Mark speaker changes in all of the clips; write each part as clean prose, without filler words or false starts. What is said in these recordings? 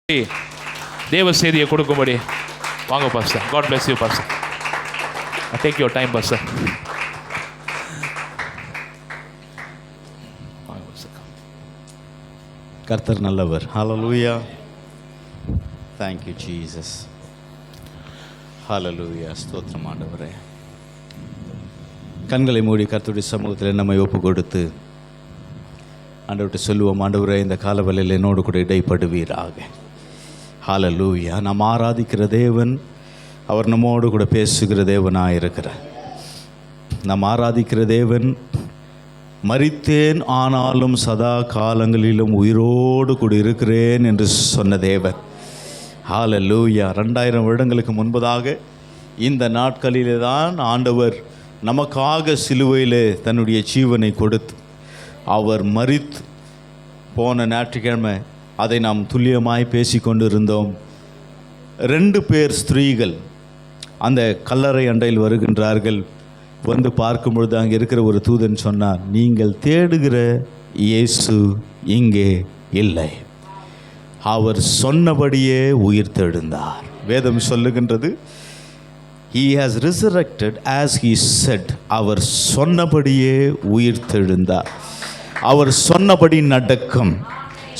Speaker 1: தேவ செய்தியை கொடுக்கும்படி வாங்க pastor. God bless you pastor. Take your time pastor.
Speaker 2: கர்த்தர் நல்லவர். ஹல்லேலூயா. Thank you Jesus. ஹல்லேலூயா. ஸ்தோத்திரம் ஆண்டவரே. கண்களை மூடி கர்த்தருடைய சமூகத்தில் நம்மை ஒப்பு கொடுத்து ஆண்டவர்கிட்ட சொல்லுவோம், ஆண்டவரே இந்த காலவெளியில் என்னோடு கூட இடைப்படுவீராக. ஹல்லேலூயா. நாம் ஆராதிக்கிற தேவன் அவர் நம்மோடு கூட பேசுகிற தேவனாக இருக்கிறார். நாம் ஆராதிக்கிற தேவன் மரித்தேன் ஆனாலும் சதா காலங்களிலும் உயிரோடு கூட இருக்கிறேன் என்று சொன்ன தேவன். ஹல்லேலூயா. 2000 வருடங்களுக்கு முன்பதாக இந்த நாட்களிலே தான் ஆண்டவர் நமக்காக சிலுவையிலே தன்னுடைய ஜீவனை கொடுத்து அவர் மரித்து போன ஞாயிற்றுக்கிழமை அதை நாம் துல்லியமாய் பேசி கொண்டு இருந்தோம். 2 பேர் ஸ்திரீகள் அந்த கல்லறை அண்டையில் வருகின்றார்கள். வந்து பார்க்கும் பொழுது அங்கே இருக்கிற ஒரு தூதன் சொன்னார், நீங்கள் தேடுகிற இயேசு இங்கே இல்லை, அவர் சொன்னபடியே உயிர் தெழுந்தார். வேதம் சொல்லுகின்றது, He has resurrected as he said. அவர் சொன்னபடியே உயிர் தெழுந்தார். அவர் சொன்னபடி நடக்கும்.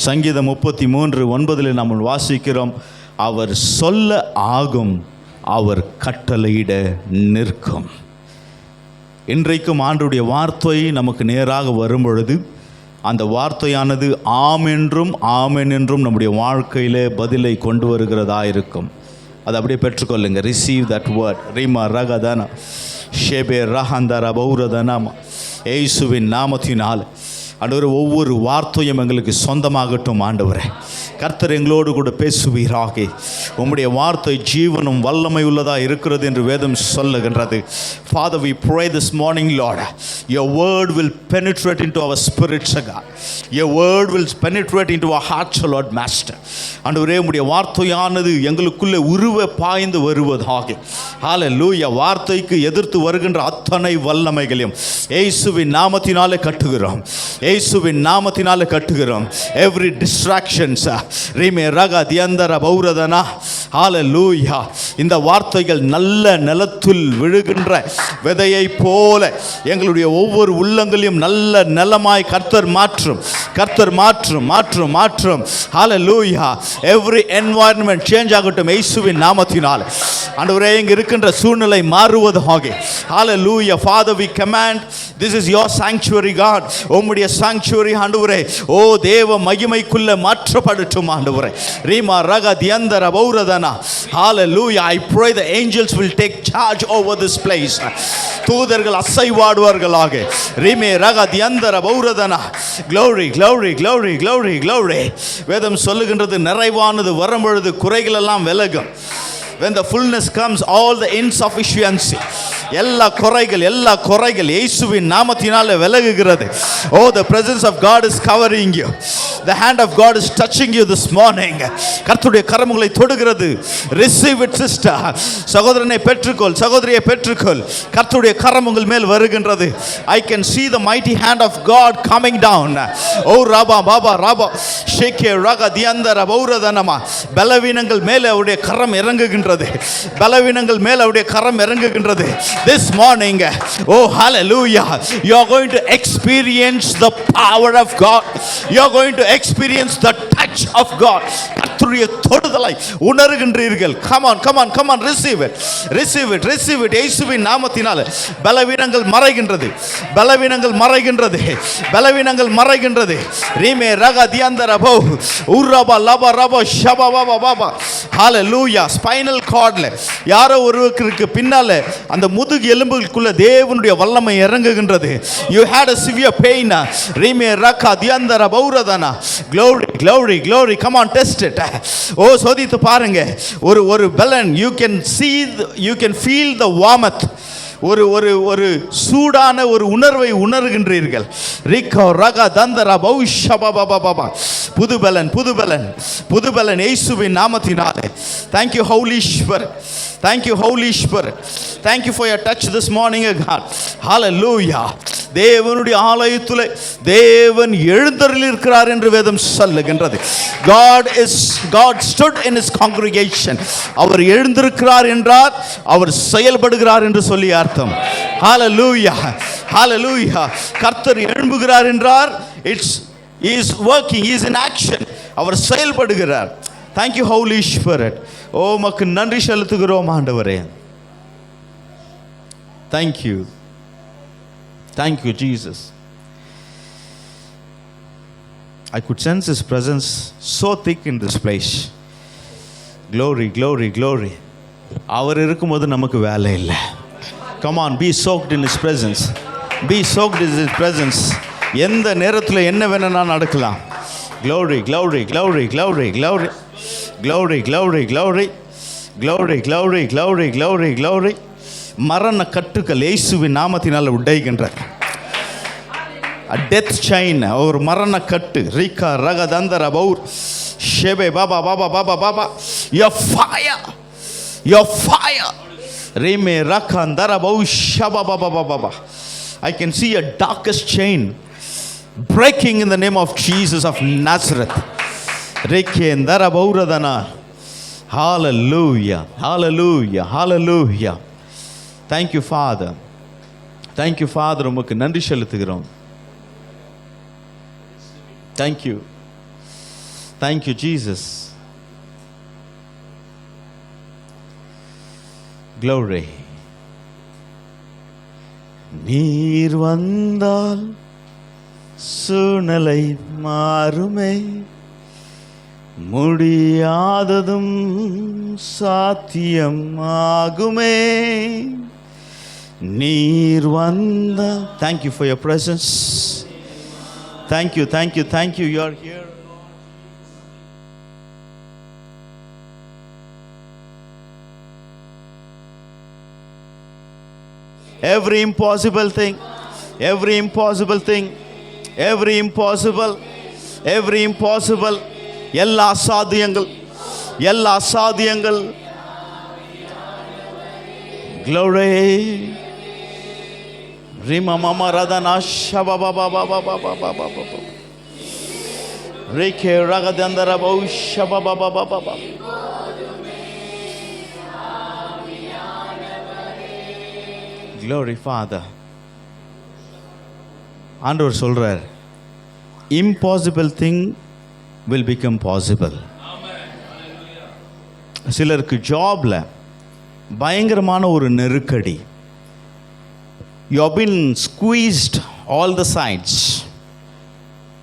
Speaker 2: சங்கீதம் 33:9 நாம் வாசிக்கிறோம், அவர் சொல்ல ஆகும், அவர் கட்டளையிட நிற்கும். இன்றைக்கும் ஆண்டுடைய வார்த்தை நமக்கு நேராக வரும் பொழுது அந்த வார்த்தையானது ஆம் என்றும் ஆமென் என்றும் நம்முடைய வாழ்க்கையில் பதிலை கொண்டு வருகிறதா இருக்கும். அதை அப்படியே பெற்றுக்கொள்ளுங்க. Receive that word. ரீமா ரகதானா ஷேபே ரஹந்தர பௌரதனாமா. ஏசுவின் நாமத்தினால் ஆண்டவரே ஒவ்வொரு வார்த்தையும் எங்களுக்கு சொந்தமாகட்டும். ஆண்டவரே கர்த்தர் எங்களோடு கூட பேசுவீராக. உம்முடைய வார்த்தை ஜீவனும் வல்லமை உள்ளதாக இருக்கிறது என்று வேதம் சொல்லுகின்றது. Father, we pray this morning, Lord, your word will penetrate into our spirits, God. Your word will penetrate into our hearts, Lord Master. ஆண்டவரே உம்முடைய வார்த்தையானது எங்களுக்குள்ளே உருவ பாய்ந்து வருவதாக. ஹல்லேலூயா. வார்த்தைக்கு எதிர்த்து வருகின்ற அத்தனை வல்லமைகளையும் இயேசுவின் நாமத்தினாலே கட்டுகிறோம். இயேசுவின் நாமத்தினாலே கட்டுகிறோம். Every distractions ரீமே ரக தியந்தர பௌரதனா. ஹல்லேலூயா. இந்த வார்த்தைகள் நல்ல நிலத்தில் விழுகின்ற விதையை போல எங்களுடைய ஒவ்வொரு உள்ளங்களையும் நல்ல நிலமாய் கர்த்தர் மாற்றும். கர்த்தர் மாற்றும் மாற்றும் மாற்றும். ஹல்லேலூயா. Every environment change ஆகட்டும் இயேசுவின் நாமத்தினால். ஆண்டவரே இங்கு இருக்கின்ற சூழ்நிலை மாறுவதாக. ஹல்லேலூயா. Father, we command, this is your sanctuary, God. உம்முடைய sanctuary ஆண்டவரே ஓ தேவ மகிமைக்குள்ள மாற்றப்படட்டும் ஆண்டவரே. ரீமா ரக தியந்தர பௌரதனா. Hallelujah. I pray the angels will take charge over this place. தூதர்கள் அசைவாடுவார்களாக. ரீமே ரக தியந்தர பௌரதனா. Glory glory glory glory glory. வேதம் சொல்லுகின்றது, நிறைவானது வரும் பொழுது குறைகள் எல்லாம் விலகும். When the fullness comes, all the insufficiency, எல்லா குறைகள் இயேசுவின் நாமத்தினாலே விலகுகிறது. Oh, the presence of God is covering you. The hand of God is touching you this morning. கர்த்தருடைய கரங்களை தொடுகிறது. Receive it, sister. சகோதரனை பெற்றுக்கொள், சகோதரியை பெற்றுக்கொள். கர்த்தருடைய கரம் உங்கள் மேல் வருகின்றது. I can see the mighty hand of God coming down. Oh Rafah Baba Rafah ஷேகே ரக தியந்தர பௌரதனமா. பலவீனங்கள் மேலே அவருடைய கரம் இறங்குகின்றது. பலவீனங்கள் மேல் அவருடைய கரம் இறங்குகின்றது. This morning, oh hallelujah, you are going to experience the power of God. You are going to experience the touch of God. கர்த்தருடைய தொடுதலை உணர்கின்றீர்கள். Come on come on come on, receive it receive it receive it. இயேசுவின் நாமத்தினாலே பலவீனங்கள் மறைகின்றது. பலவீனங்கள் மறைகின்றது. பலவீனங்கள் மறைகின்றது. ரீமே ரக தியந்தர பௌ உரபா லபா ரபா ஷபா பாபா பாபா. ஹல்லேலூயா. Spinal கார்ட்ல யாரோ ஒருவருக்கு பின்னால அந்த முதுகு எலும்புக்குள்ள தேவனுடைய வல்லமை இறங்குகின்றது. You had a severe pain. ரீமே ரக தியந்தர பௌரதனா. Glory glory glory. Come on, test it. ஓ சோதித்து பாருங்க. ஒரு பலன். You can see, you can feel the warmth. ஒரு சூடான ஒரு உணர்வை உணர்கின்றீர்கள். ரிகோ ரக தந்தர பௌஷபா பாபா பாபா. புதுபலன் புதுபலன் புதுபலன் இயேசுவின் நாமத்தினாலே. Thank you Holy Spirit. Thank you Holy Spirit. Thank you for your touch this morning, God. Hallelujah. தேவனுடைய ஆலயத்தில் தேவன் எழுந்தருளியிருக்கிறார் என்று வேதம் சொல்லுகின்றது. God stood in his congregation. அவர் எழுந்திருக்கிறார் என்றார், அவர் செயல்படுகிறார் என்று சொல்லி அர்த்தம். ஹalleluya, ஹalleluya. கர்த்தர் எழும்புகிறார் என்றார், he is working, he is in action. அவர் செயல்படுகிறார். Thank you Holy Spirit. ஓ உமக்கு நன்றி செலுத்துகிறோம் ஆண்டவரே. Thank you. Thank you Jesus. I could sense his presence so thick in this place. Glory, glory, glory. அவர் இருக்கும்போது நமக்கு வேலை இல்லை. Come on, be soaked in his presence. Be soaked in his presence. எந்த நேரத்தில் என்ன வேணும்னா நடக்கலாம். Glory, glory, glory, glory, glory. Glory, glory, glory. Glory, glory, glory, glory, glory. மரண கட்டுகள் இயேசுவின் நாமத்தினால் உடைகின்றன. A death chain, ஒரு மரண கட்டு. ரிகா ரகதந்தர பௌர் ஷெபே Baba Baba Baba Baba. Your fire, your fire. ரீமே ரகந்தர பௌ ஷபா Baba Baba Baba. I can see a darkest chain breaking in the name of Jesus of Nazareth. Rekendara bauradana. Hallelujah, hallelujah, hallelujah. Thank you Father. Thank you Father. உமக்கு நன்றி செலுத்துகிறோம். Thank you. Thank you Jesus. Glory. நீர் வந்தால் சூழ்நிலை மாறுமே, முடியாததும் சாத்தியமாகுமே. நீர் வந்தா. Thank you for your presence. Thank you, thank you, thank you. You are here. Every impossible thing, every impossible thing, every impossible, every impossible, எல்லா அசாத்தியங்கள், எல்லா அசாத்தியங்கள். Glory. Rima mama radana shaba baba baba baba baba. Reke ragadandara bau shaba baba baba. Glory Father. ஆண்டவர் சொல்றார், impossible thing will become possible. சிலருக்கு ஜாப்ல பயங்கரமான ஒரு நெருக்கடி. You have been squeezed all the sides.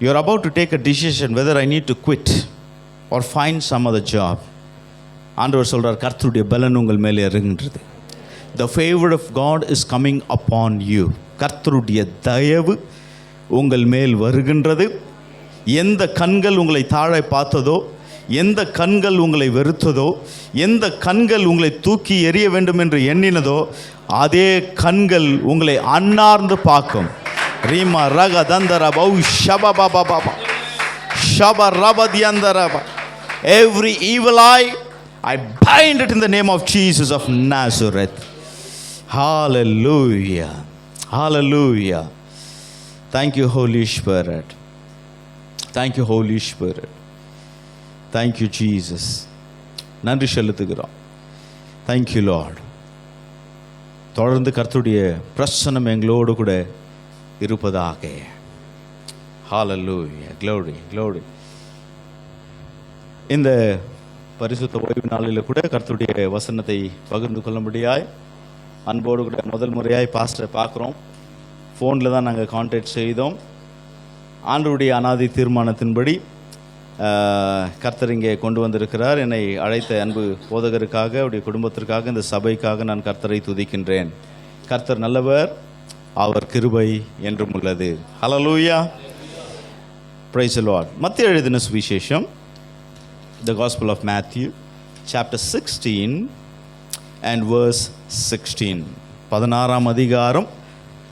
Speaker 2: You are about to take a decision whether I need to quit or find some other job. ஆண்டவர் சொல்றார், கர்த்தருடைய பலன் உங்கள் மேலே இறங்குகிறது. The favor of God is coming upon you. கர்த்தருடைய தயவு உங்கள் மேல் வருகின்றது. எந்த கண்கள் உங்களை தாழ பார்த்ததோ, எந்த கண்கள் உங்களை வெறுத்ததோ, எந்த கண்கள் உங்களை தூக்கி எறிய வேண்டும் என்று எண்ணினதோ, அதே கண்கள் உங்களை அன்னார்ந்து பார்க்கும். ரீமா ரக தந்தர பௌ ஷபா பாபா பாபா ஷபா ரபதியந்தரபா. Every evil eye, I bind it in the name of Jesus of Nazareth. Hallelujah, hallelujah. Thank you Holy Spirit. Thank you Holy Spirit. Thank you Jesus. நன்றி செலுத்துகிறோம். Thank you Lord. தொடர்ந்து கர்த்தருடைய பிரசன்னம் எங்களோடு கூட இருப்பதாக. Hallelujah, glory, glory. இந்த பரிசுத்த ஓய்வு நாளில் கூட கர்த்தருடைய வசனத்தை பகிர்ந்து கொள்ளும்படியாய் அன்போடு கூட முதல் முறையாய் பாஸ்டரை பார்க்குறோம். ஃபோனில் தான் நாங்கள் கான்டாக்ட் செய்தோம். ஆண்டவருடைய அனாதி தீர்மானத்தின்படி கர்த்தர் இங்கே கொண்டு வந்திருக்கிறார். என்னை அழைத்த அன்பு போதகருக்காக, அவருடைய குடும்பத்திற்காக, இந்த சபைக்காக நான் கர்த்தரை துதிக்கின்றேன். கர்த்தர் நல்லவர், அவர் கிருபை என்றும் உள்ளது. ஹல்லேலூயா, பிரைஸ் தி லார்ட். மத்தேயு எழுதின சுவிசேஷம், the Gospel of Matthew chapter 16 and verse 16. 16ஆம் அதிகாரம்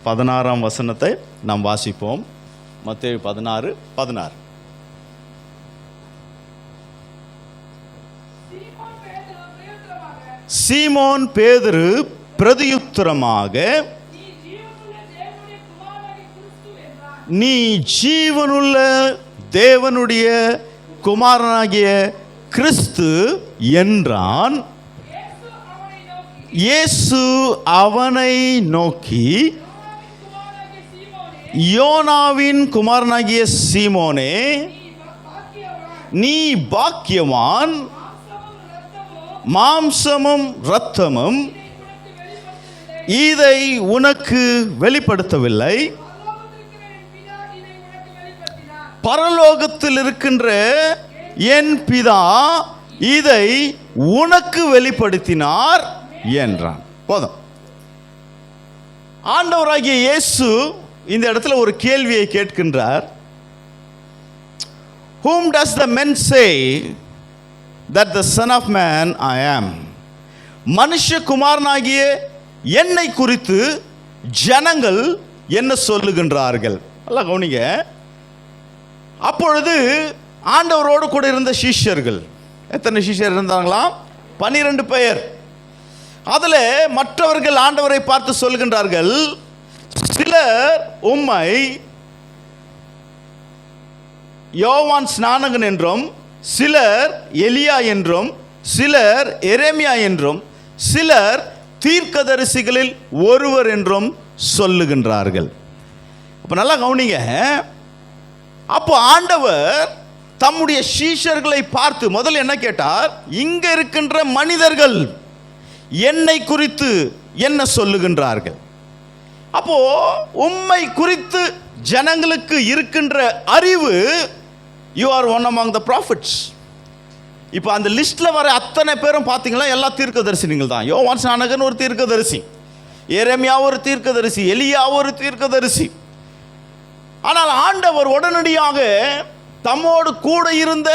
Speaker 2: 16ஆம் வசனத்தை நாம் வாசிப்போம். மத்தேயு 16:16. சீமோன் பேதுரு பிரதியுத்தரமாக, நீ ஜீவனுள்ள தேவனுடைய குமாரனாகிய கிறிஸ்து என்றான். இயேசு அவனை நோக்கி, யோனாவின் குமாரனாகிய சீமோனே, நீ பாக்கியவான், மாம்சமும் இரத்தமும் இதை உனக்கு வெளிப்படுத்தவில்லை, பரலோகத்தில் இருக்கின்ற என் பிதா இதை உனக்கு வெளிப்படுத்தினார் என்றான். போதும். ஆண்டவராகிய இயேசு இந்த இடத்துல ஒரு கேள்வியை கேட்கின்றார். Whom does the men say that the Son of Man I am? மனுஷகுமாரனாகிய என்னை குறித்து ஜனங்கள் என்ன சொல்லுகின்றார்கள்? நல்லா கவனிங்க. அப்பொழுது ஆண்டவரோடு கூட இருந்த சிஷ்யர்கள், எத்தனை சிஷ்யர் இருந்தாங்களாம்? 12 பேர். அதில் மற்றவர்கள் ஆண்டவரை பார்த்து சொல்கின்றார்கள், சிலர் உம்மை யோவான் ஸ்நானகன் என்றும், சிலர் எலியா என்றும், சிலர் எரேமியா என்றும், சிலர் தீர்க்கதரிசிகளில் ஒருவர் என்றும் சொல்லுகின்றார்கள். அப்போ நல்லா கவனிங்க. அப்போ ஆண்டவர் தம்முடைய சீஷர்களை பார்த்து முதல்ல என்ன கேட்டார்? இங்க இருக்கின்ற மனிதர்கள் என்னை குறித்து என்ன சொல்லுகின்றார்கள்? அப்போ உம்மை குறித்து ஜனங்களுக்கு இருக்கின்ற அறிவு, you are one among the profits. இப்போ அந்த லிஸ்ட்ல வர அத்தனை பேரும் பார்த்தீங்களா, எல்லா தீர்க்கதரிசிகள் தான். யோவான் ஸ்நானகன் ஒரு தீர்க்கதரிசி, எரேமியா ஒரு தீர்க்கதரிசி, எலியா ஒரு தீர்க்கதரிசி. ஆனால் ஆண்டவர் உடனடியாக தம்மோடு கூட இருந்த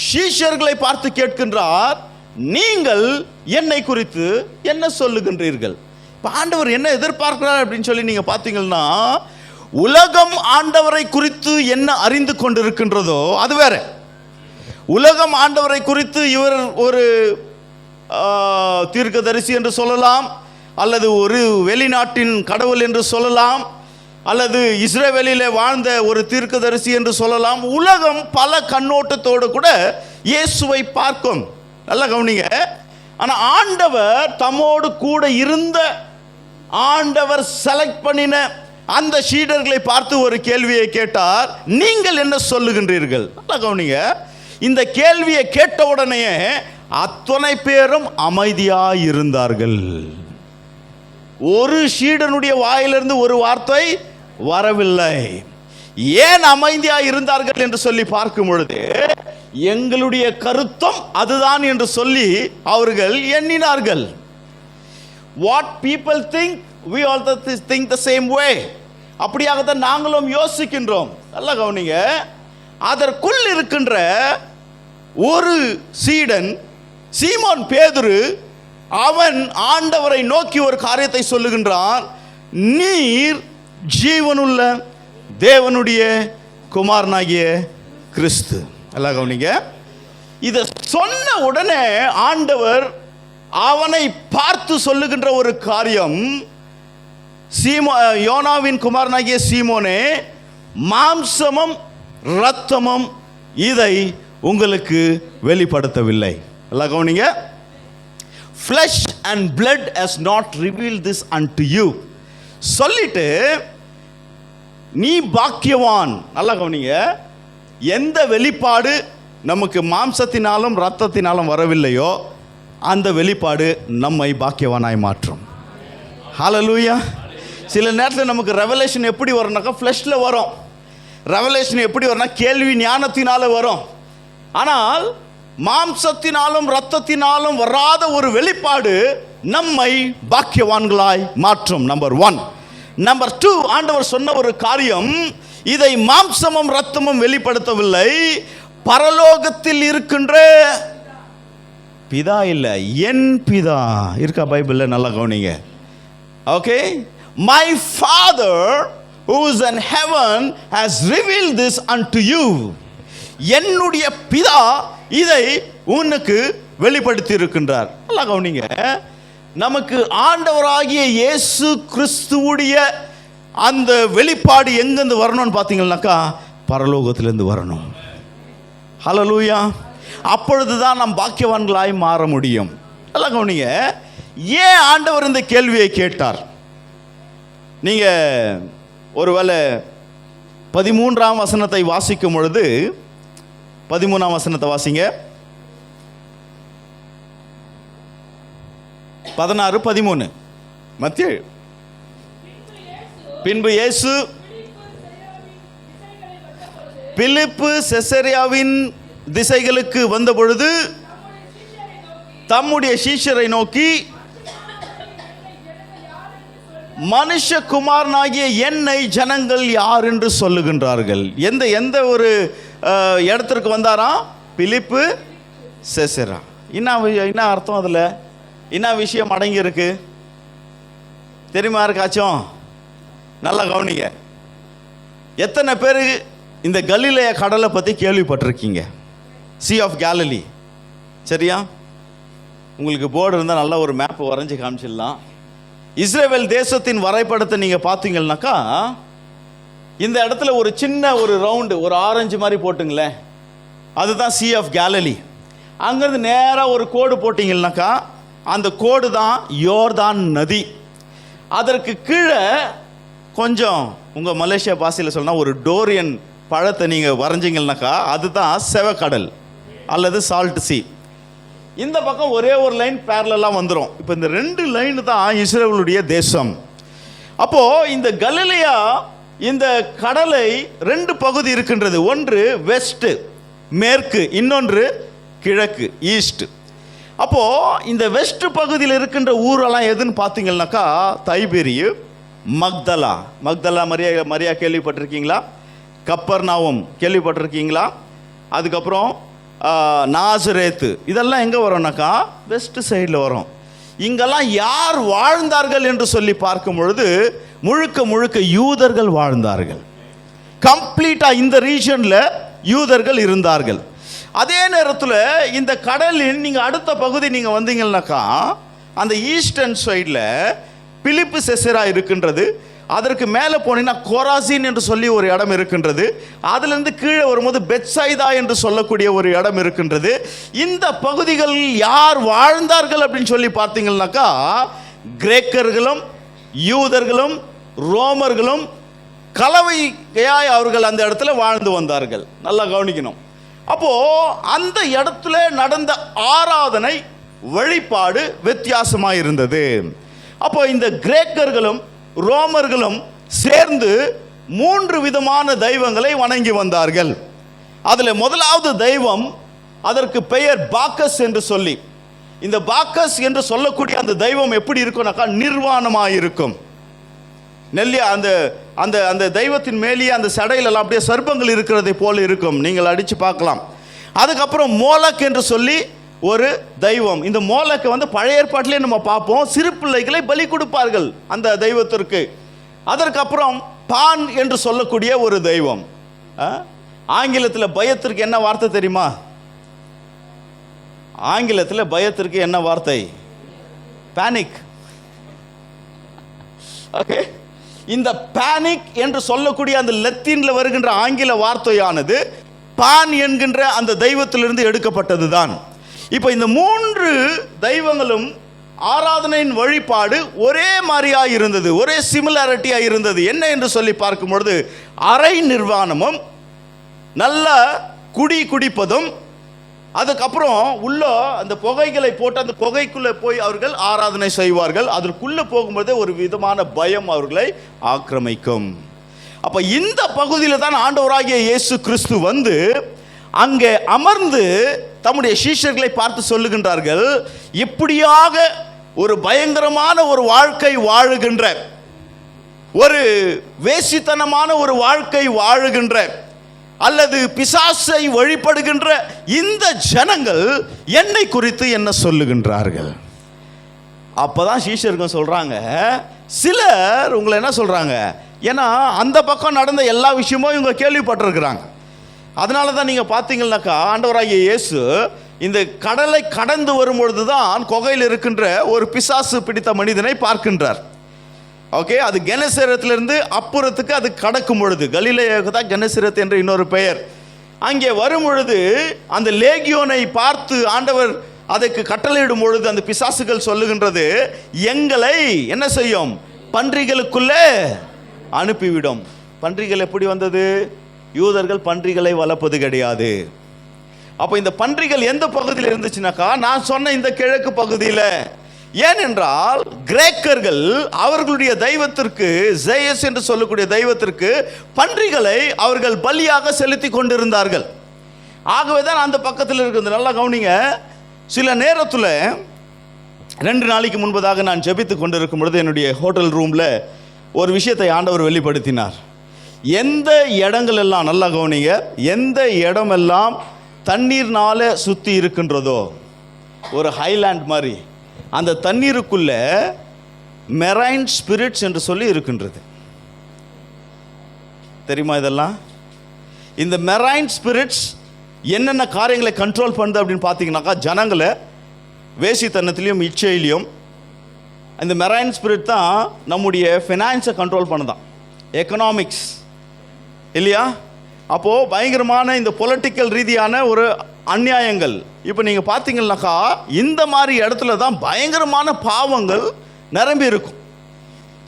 Speaker 2: சீஷர்களை பார்த்து கேட்கின்றார், நீங்கள் என்னை குறித்து என்ன சொல்லுகின்றீர்கள்? இப்போ ஆண்டவர் என்ன எதிர்பார்க்கிறார் அப்படின்னு சொல்லி நீங்கள் பார்த்தீங்கன்னா, உலகம் ஆண்டவரை குறித்து என்ன அறிந்து கொண்டிருக்கின்றதோ அது வேற. உலகம் ஆண்டவரை குறித்து இவர் ஒரு தீர்க்கதரிசி என்று சொல்லலாம், அல்லது ஒரு வெளிநாட்டின் கடவுள் என்று சொல்லலாம், அல்லது இஸ்ரவேலிலே வாழ்ந்த ஒரு தீர்க்கதரிசி என்று சொல்லலாம். உலகம் பல கண்ணோட்டத்தோடு கூட இயேசுவை பார்க்கும். நல்லா கவனிங்க. ஆனால் ஆண்டவர் தம்மோடு கூட இருந்த, ஆண்டவர் செலக்ட் பண்ணின அந்த சீடர்களை பார்த்து ஒரு கேள்வியை கேட்டார், நீங்கள் என்ன சொல்லுகின்றீர்கள்? நல்லா கவனிங்க. இந்த கேள்வியை கேட்ட உடனே அத்தனை பேரும் அமைதியாக இருந்தார்கள். ஒரு சீடனுடைய வாயிலிருந்து ஒரு வார்த்தை வரவில்லை. ஏன் அமைதியாக இருந்தார்கள் என்று சொல்லி பார்க்கும் பொழுது, எங்களுடைய கருத்தும் அதுதான் என்று சொல்லி அவர்கள் எண்ணினார்கள். What people think we also think the same way. அப்படியாகத்தான் நாங்களும் யோசிக்கின்றோம். நல்லா கவனிங்க. அதற்குள் இருக்கின்ற ஒரு சீடன் சீமோன் பேதுரு, அவன் ஆண்டவரை நோக்கி ஒரு காரியத்தை சொல்லுகின்றான், நீர் ஜீவனுள்ள தேவனுடைய குமாரனாகிய கிறிஸ்து. நல்லா கவனிங்க. இதை சொன்ன உடனே ஆண்டவர் அவனை பார்த்து சொல்லுகின்ற ஒரு காரியம், யோனாவின் குமாரனாகிய சீமோனே, மாம்சமும் இரத்தமும் இதை உங்களுக்கு வெளிப்படுத்தவில்லை. நல்லா கவனிங்க. flesh and blood has not revealed this unto you. சொல்லிட்டு நீ பாக்கியவான். நல்லா கவனிங்க. எந்த வெளிப்பாடு நமக்கு மாம்சத்தினாலும் இரத்தத்தினாலும் வரவில்லையோ அந்த வெளிப்பாடு நம்மை பாக்கியவானாய் மாற்றும். ஹல்லேலூயா. சில நேரத்தில் நமக்கு ரெவலேஷன் எப்படி வரும்னாக்கா ஃப்ளெஷ்ல வரும். ரெவலேஷன் எப்படி வரும்னா கேள்வி ஞானத்தினால வரும். ஆனால் மாம்சத்தினாலும் இரத்தத்தினாலும் வராத ஒரு வெளிப்பாடு நம்மை பாக்கியவான்களாய் மாற்றும். நம்பர் 1. நம்பர் 2, ஆண்டவர் சொன்ன ஒரு காரியம், இதை மாம்சமும் இரத்தமும் வெளிப்படுத்தவில்லை, பரலோகத்தில் இருக்கின்ற பிதா இல்லை, என் பிதா இருக்கா பைபிள்ல? நல்லா கவனிங்க. Okay. My Father who is in heaven has revealed this unto you. என்னுடைய பிதா இதை உனக்கு வெளிப்படுத்தி இருக்கின்றார். நல்லா கவனிங்க. நமக்கு ஆண்டவராகிய இயேசு கிறிஸ்துவுடைய அந்த வெளிப்பாடு எங்கேருந்து வரணும்னு பார்த்தீங்கன்னாக்கா பரலோகத்திலேருந்து வரணும். ஹல்லேலூயா. அப்பொழுது தான் நாம் பாக்கியவான்களாய் மாற முடியும். நல்லா கவனிங்க, ஏன் ஆண்டவர் இந்த கேள்வியை கேட்டார்? நீங்கள் ஒருவேளை 13ஆம் வசனத்தை வாசிக்கும் பொழுது 13ஆம் வசனத்தை வாசிங்க. 16-13 மத்தேயு. பின்பு இயேசு பிலிப்பு செசரியாவின் திசைகளுக்கு வந்த பொழுது தம்முடைய சீஷரை நோக்கி, மனுஷகுமாரனாகிய என்னை ஜனங்கள் யார் என்று சொல்லுகின்றார்கள்? எந்த ஒரு இடத்திற்கு வந்தாராம்? பிலிப்பு செசரா. என்ன அர்த்தம்? அதில் என்ன விஷயம் அடங்கி இருக்கு தெரியுமா இருக்காச்சும்? நல்லா கவனிங்க. எத்தனை பேர் இந்த கலிலேய கடலை பற்றி கேள்விப்பட்டிருக்கீங்க? C of Galilee. சரியா? உங்களுக்கு போர்டு இருந்தால் நல்லா ஒரு மேப் வரைஞ்சி காமிச்சிடலாம். இஸ்ரேல் தேசத்தின் வரைபடத்தை நீங்கள் பார்த்தீங்கன்னாக்கா இந்த இடத்துல ஒரு சின்ன ஒரு ரவுண்டு, ஒரு ஆரஞ்சு மாதிரி போட்டுங்களேன், அதுதான் சி ஆஃப் கேலிலி. அங்கேருந்து நேராக ஒரு கோடு போட்டிங்கன்னாக்கா அந்த கோடு தான் யோர்தான் நதி. அதற்கு கீழே கொஞ்சம் உங்கள் மலேசியா பாஷையில் சொன்னால் ஒரு டோரியன் பழத்தை நீங்கள் வரைஞ்சிங்கன்னாக்கா அதுதான் செவக்கடல் அல்லது சால்ட் சி. இந்த பக்கம் ஒரே ஒரு லைன் பேரலெல்லாம் வந்துடும். இப்போ இந்த 2 லைன் தான் இஸ்ரேலுடைய தேசம். அப்போது இந்த கலிலேயா, இந்த கடலை 2 பகுதி இருக்கின்றது. ஒன்று வெஸ்ட் மேற்கு, இன்னொன்று கிழக்கு ஈஸ்ட். அப்போது இந்த வெஸ்ட் பகுதியில் இருக்கின்ற ஊரெல்லாம் எதுன்னு பார்த்தீங்கன்னாக்கா தைபேரியு, மக்தலா. மரியா கேள்விப்பட்டிருக்கீங்களா? கப்பர்நாவும் கேள்விப்பட்டிருக்கீங்களா? அதுக்கப்புறம் நாசரேத்து. இதெல்லாம் எங்கே வரும்னாக்கா வெஸ்ட் சைடில் வரும். இங்கெல்லாம் யார் வாழ்ந்தார்கள் என்று சொல்லி பார்க்கும் பொழுது முழுக்க யூதர்கள் வாழ்ந்தார்கள். கம்ப்ளீட்டாக இந்த ரீஜனில் யூதர்கள் இருந்தார்கள். அதே நேரத்தில் இந்த கடலின் நீங்கள் அடுத்த பகுதி நீங்கள் வந்தீங்கன்னாக்கா அந்த ஈஸ்டர்ன் சைடில் பிலிப்பு செசரா இருக்கின்றது. அதற்கு மேலே போனீங்கன்னா கோராசின் என்று சொல்லி ஒரு இடம் இருக்கின்றது. அதிலிருந்து கீழே வரும்போது பெத்சைதா என்று சொல்லக்கூடிய ஒரு இடம் இருக்கின்றது. இந்த பகுதிகளில் யார் வாழ்ந்தார்கள் அப்படின்னு சொல்லி பார்த்தீங்கன்னாக்கா கிரேக்கர்களும் யூதர்களும் ரோமர்களும் கலவையாய் அவர்கள் அந்த இடத்துல வாழ்ந்து வந்தார்கள். நல்லா கவனிக்கணும். அப்போது அந்த இடத்துல நடந்த ஆராதனை வழிபாடு வித்தியாசமாக இருந்தது. அப்போ இந்த கிரேக்கர்களும் ரோமர்களும் சேர்ந்து 3 விதமான தெய்வங்களை வணங்கி வந்தார்கள். அதில் முதலாவது தெய்வம், அதற்கு பெயர் பாக்கஸ் என்று சொல்லி. இந்த பாக்கஸ் என்று சொல்லக்கூடிய அந்த தெய்வம் எப்படி இருக்கும்னாக்கா நிர்வாணமாக இருக்கும். நெல்லியா அந்த அந்த அந்த தெய்வத்தின் மேலேயே அந்த சடையிலெல்லாம் அப்படியே சர்ப்பங்கள் இருக்கிறதை போல இருக்கும். நீங்கள் அடித்து பார்க்கலாம். அதுக்கப்புறம் மோலக் என்று சொல்லி ஒரு தெய்வம். இந்த மோலக்கை பழைய ஏற்பாட்டிலே நம்ம பார்ப்போம். சிறு பிள்ளைகளை பலி கொடுப்பார்கள் அந்த தெய்வத்திற்கு. அதற்கப்புறம் பான் என்று சொல்லக்கூடிய ஒரு தெய்வம். ஆங்கிலத்தில் பயத்திற்கு என்ன வார்த்தை தெரியுமா? ஆங்கிலத்தில் பயத்திற்கு என்ன வார்த்தை? பேனிக். ஓகே, இந்த பேனிக் என்று சொல்லக்கூடிய அந்த லத்தீனில் வருகின்ற ஆங்கில வார்த்தையானது பான் என்கின்ற அந்த தெய்வத்திலிருந்து எடுக்கப்பட்டது தான். இப்போ இந்த 3 தெய்வங்களும் ஆராதனையின் வழிபாடு ஒரே மாதிரியாக இருந்தது, ஒரே சிமிலாரிட்டியாக இருந்தது. என்ன என்று சொல்லி பார்க்கும் பொழுது அரை நிர்வாணமும் நல்ல குடிப்பதும், அதுக்கப்புறம் உள்ள அந்த புகைகளை போட்டு அந்த புகைக்குள்ளே போய் அவர்கள் ஆராதனை செய்வார்கள். அதற்குள்ளே போகும்போதே ஒரு விதமான பயம் அவர்களை ஆக்கிரமிக்கும். அப்போ இந்த பகுதியில் தான் ஆண்டவராகிய இயேசு கிறிஸ்து வந்து அங்கே அமர்ந்து தம்முடைய சீஷர்களை பார்த்து சொல்லுகின்றார்கள், இப்படியாக ஒரு பயங்கரமான ஒரு வாழ்க்கை வாழுகின்ற, ஒரு வேசித்தனமான ஒரு வாழ்க்கை வாழுகின்ற அல்லது பிசாசை வழிபடுகின்ற இந்த ஜனங்கள் என்னை குறித்து என்ன சொல்லுகின்றார்கள்? அப்போதான் சீஷர்கள் சொல்கிறாங்க, சிலர் உங்களை என்ன சொல்கிறாங்க, ஏன்னா அந்த பக்கம் நடந்த எல்லா விஷயமும் இவங்க கேள்விப்பட்டிருக்கிறாங்க. அதனால தான் நீங்கள் பார்த்தீங்கன்னாக்கா ஆண்டவராகிய இயேசு இந்த கடலை கடந்து வரும்பொழுது தான் குகையில் இருக்கின்ற ஒரு பிசாசு பிடித்த மனிதனை பார்க்கின்றார். ஓகே, அது கெனசரத்திலிருந்து அப்புறத்துக்கு அது கடக்கும் பொழுது, கலிலேயாவுக்கு தான் கெனசரத் என்ற இன்னொரு பெயர். அங்கே வரும் பொழுது அந்த லேகியோனை பார்த்து ஆண்டவர் அதற்கு கட்டளையிடும் பொழுது அந்த பிசாசுகள் சொல்லுகின்றது, எங்களை என்ன செய்யும், பன்றிகளுக்குள்ளே அனுப்பிவிடும். பன்றிகள் எப்படி வந்தது? யூதர்கள் பன்றிகளை வளர்ப்பது கிடையாது. அப்போ இந்த பன்றிகள் எந்த பகுதியில் இருந்துச்சுனாக்கா, நான் சொன்ன இந்த கிழக்கு பகுதியில். ஏனென்றால் கிரேக்கர்கள் அவர்களுடைய தெய்வத்திற்கு, ஜெயஸ் என்று சொல்லக்கூடிய தெய்வத்திற்கு பன்றிகளை அவர்கள் பலியாக செலுத்தி கொண்டிருந்தார்கள். ஆகவே தான் அந்த பக்கத்தில் இருக்கிறது. நல்லா கவனிங்க. சில நேரத்தில் 2 நாளைக்கு முன்பதாக நான் ஜெபித்து கொண்டிருக்கும் பொழுது என்னுடைய ஹோட்டல் ரூமில் ஒரு விஷயத்தை ஆண்டவர் வெளிப்படுத்தினார். எந்த இடங்கள் எல்லாம், நல்லா கவனிங்க, எந்த இடமெல்லாம் தண்ணீர்னால சுற்றி இருக்கின்றதோ, ஒரு ஹைலாண்ட் மாதிரி, அந்த தண்ணீருக்குள்ள மெரைன் ஸ்பிரிட்ஸ் என்று சொல்லி இருக்கின்றது. தெரியுமா இதெல்லாம்? இந்த மெரைன் ஸ்பிரிட்ஸ் என்னென்ன காரியங்களை கண்ட்ரோல் பண்ணுது அப்படின்னு பார்த்தீங்கன்னாக்கா, ஜனங்களை வேசித்தனத்திலையும் இச்சையிலையும். இந்த மெரைன் ஸ்பிரிட் தான் நம்முடைய ஃபினான்ஸை கண்ட்ரோல் பண்ணுதான், எக்கனாமிக்ஸ் இல்லையா? அப்போது பயங்கரமான இந்த பொலிட்டிக்கல் ரீதியான ஒரு அநியாயங்கள். இப்போ நீங்கள் பார்த்தீங்கன்னாக்கா, இந்த மாதிரி இடத்துல தான் பயங்கரமான பாவங்கள் நிரம்பி இருக்கும்.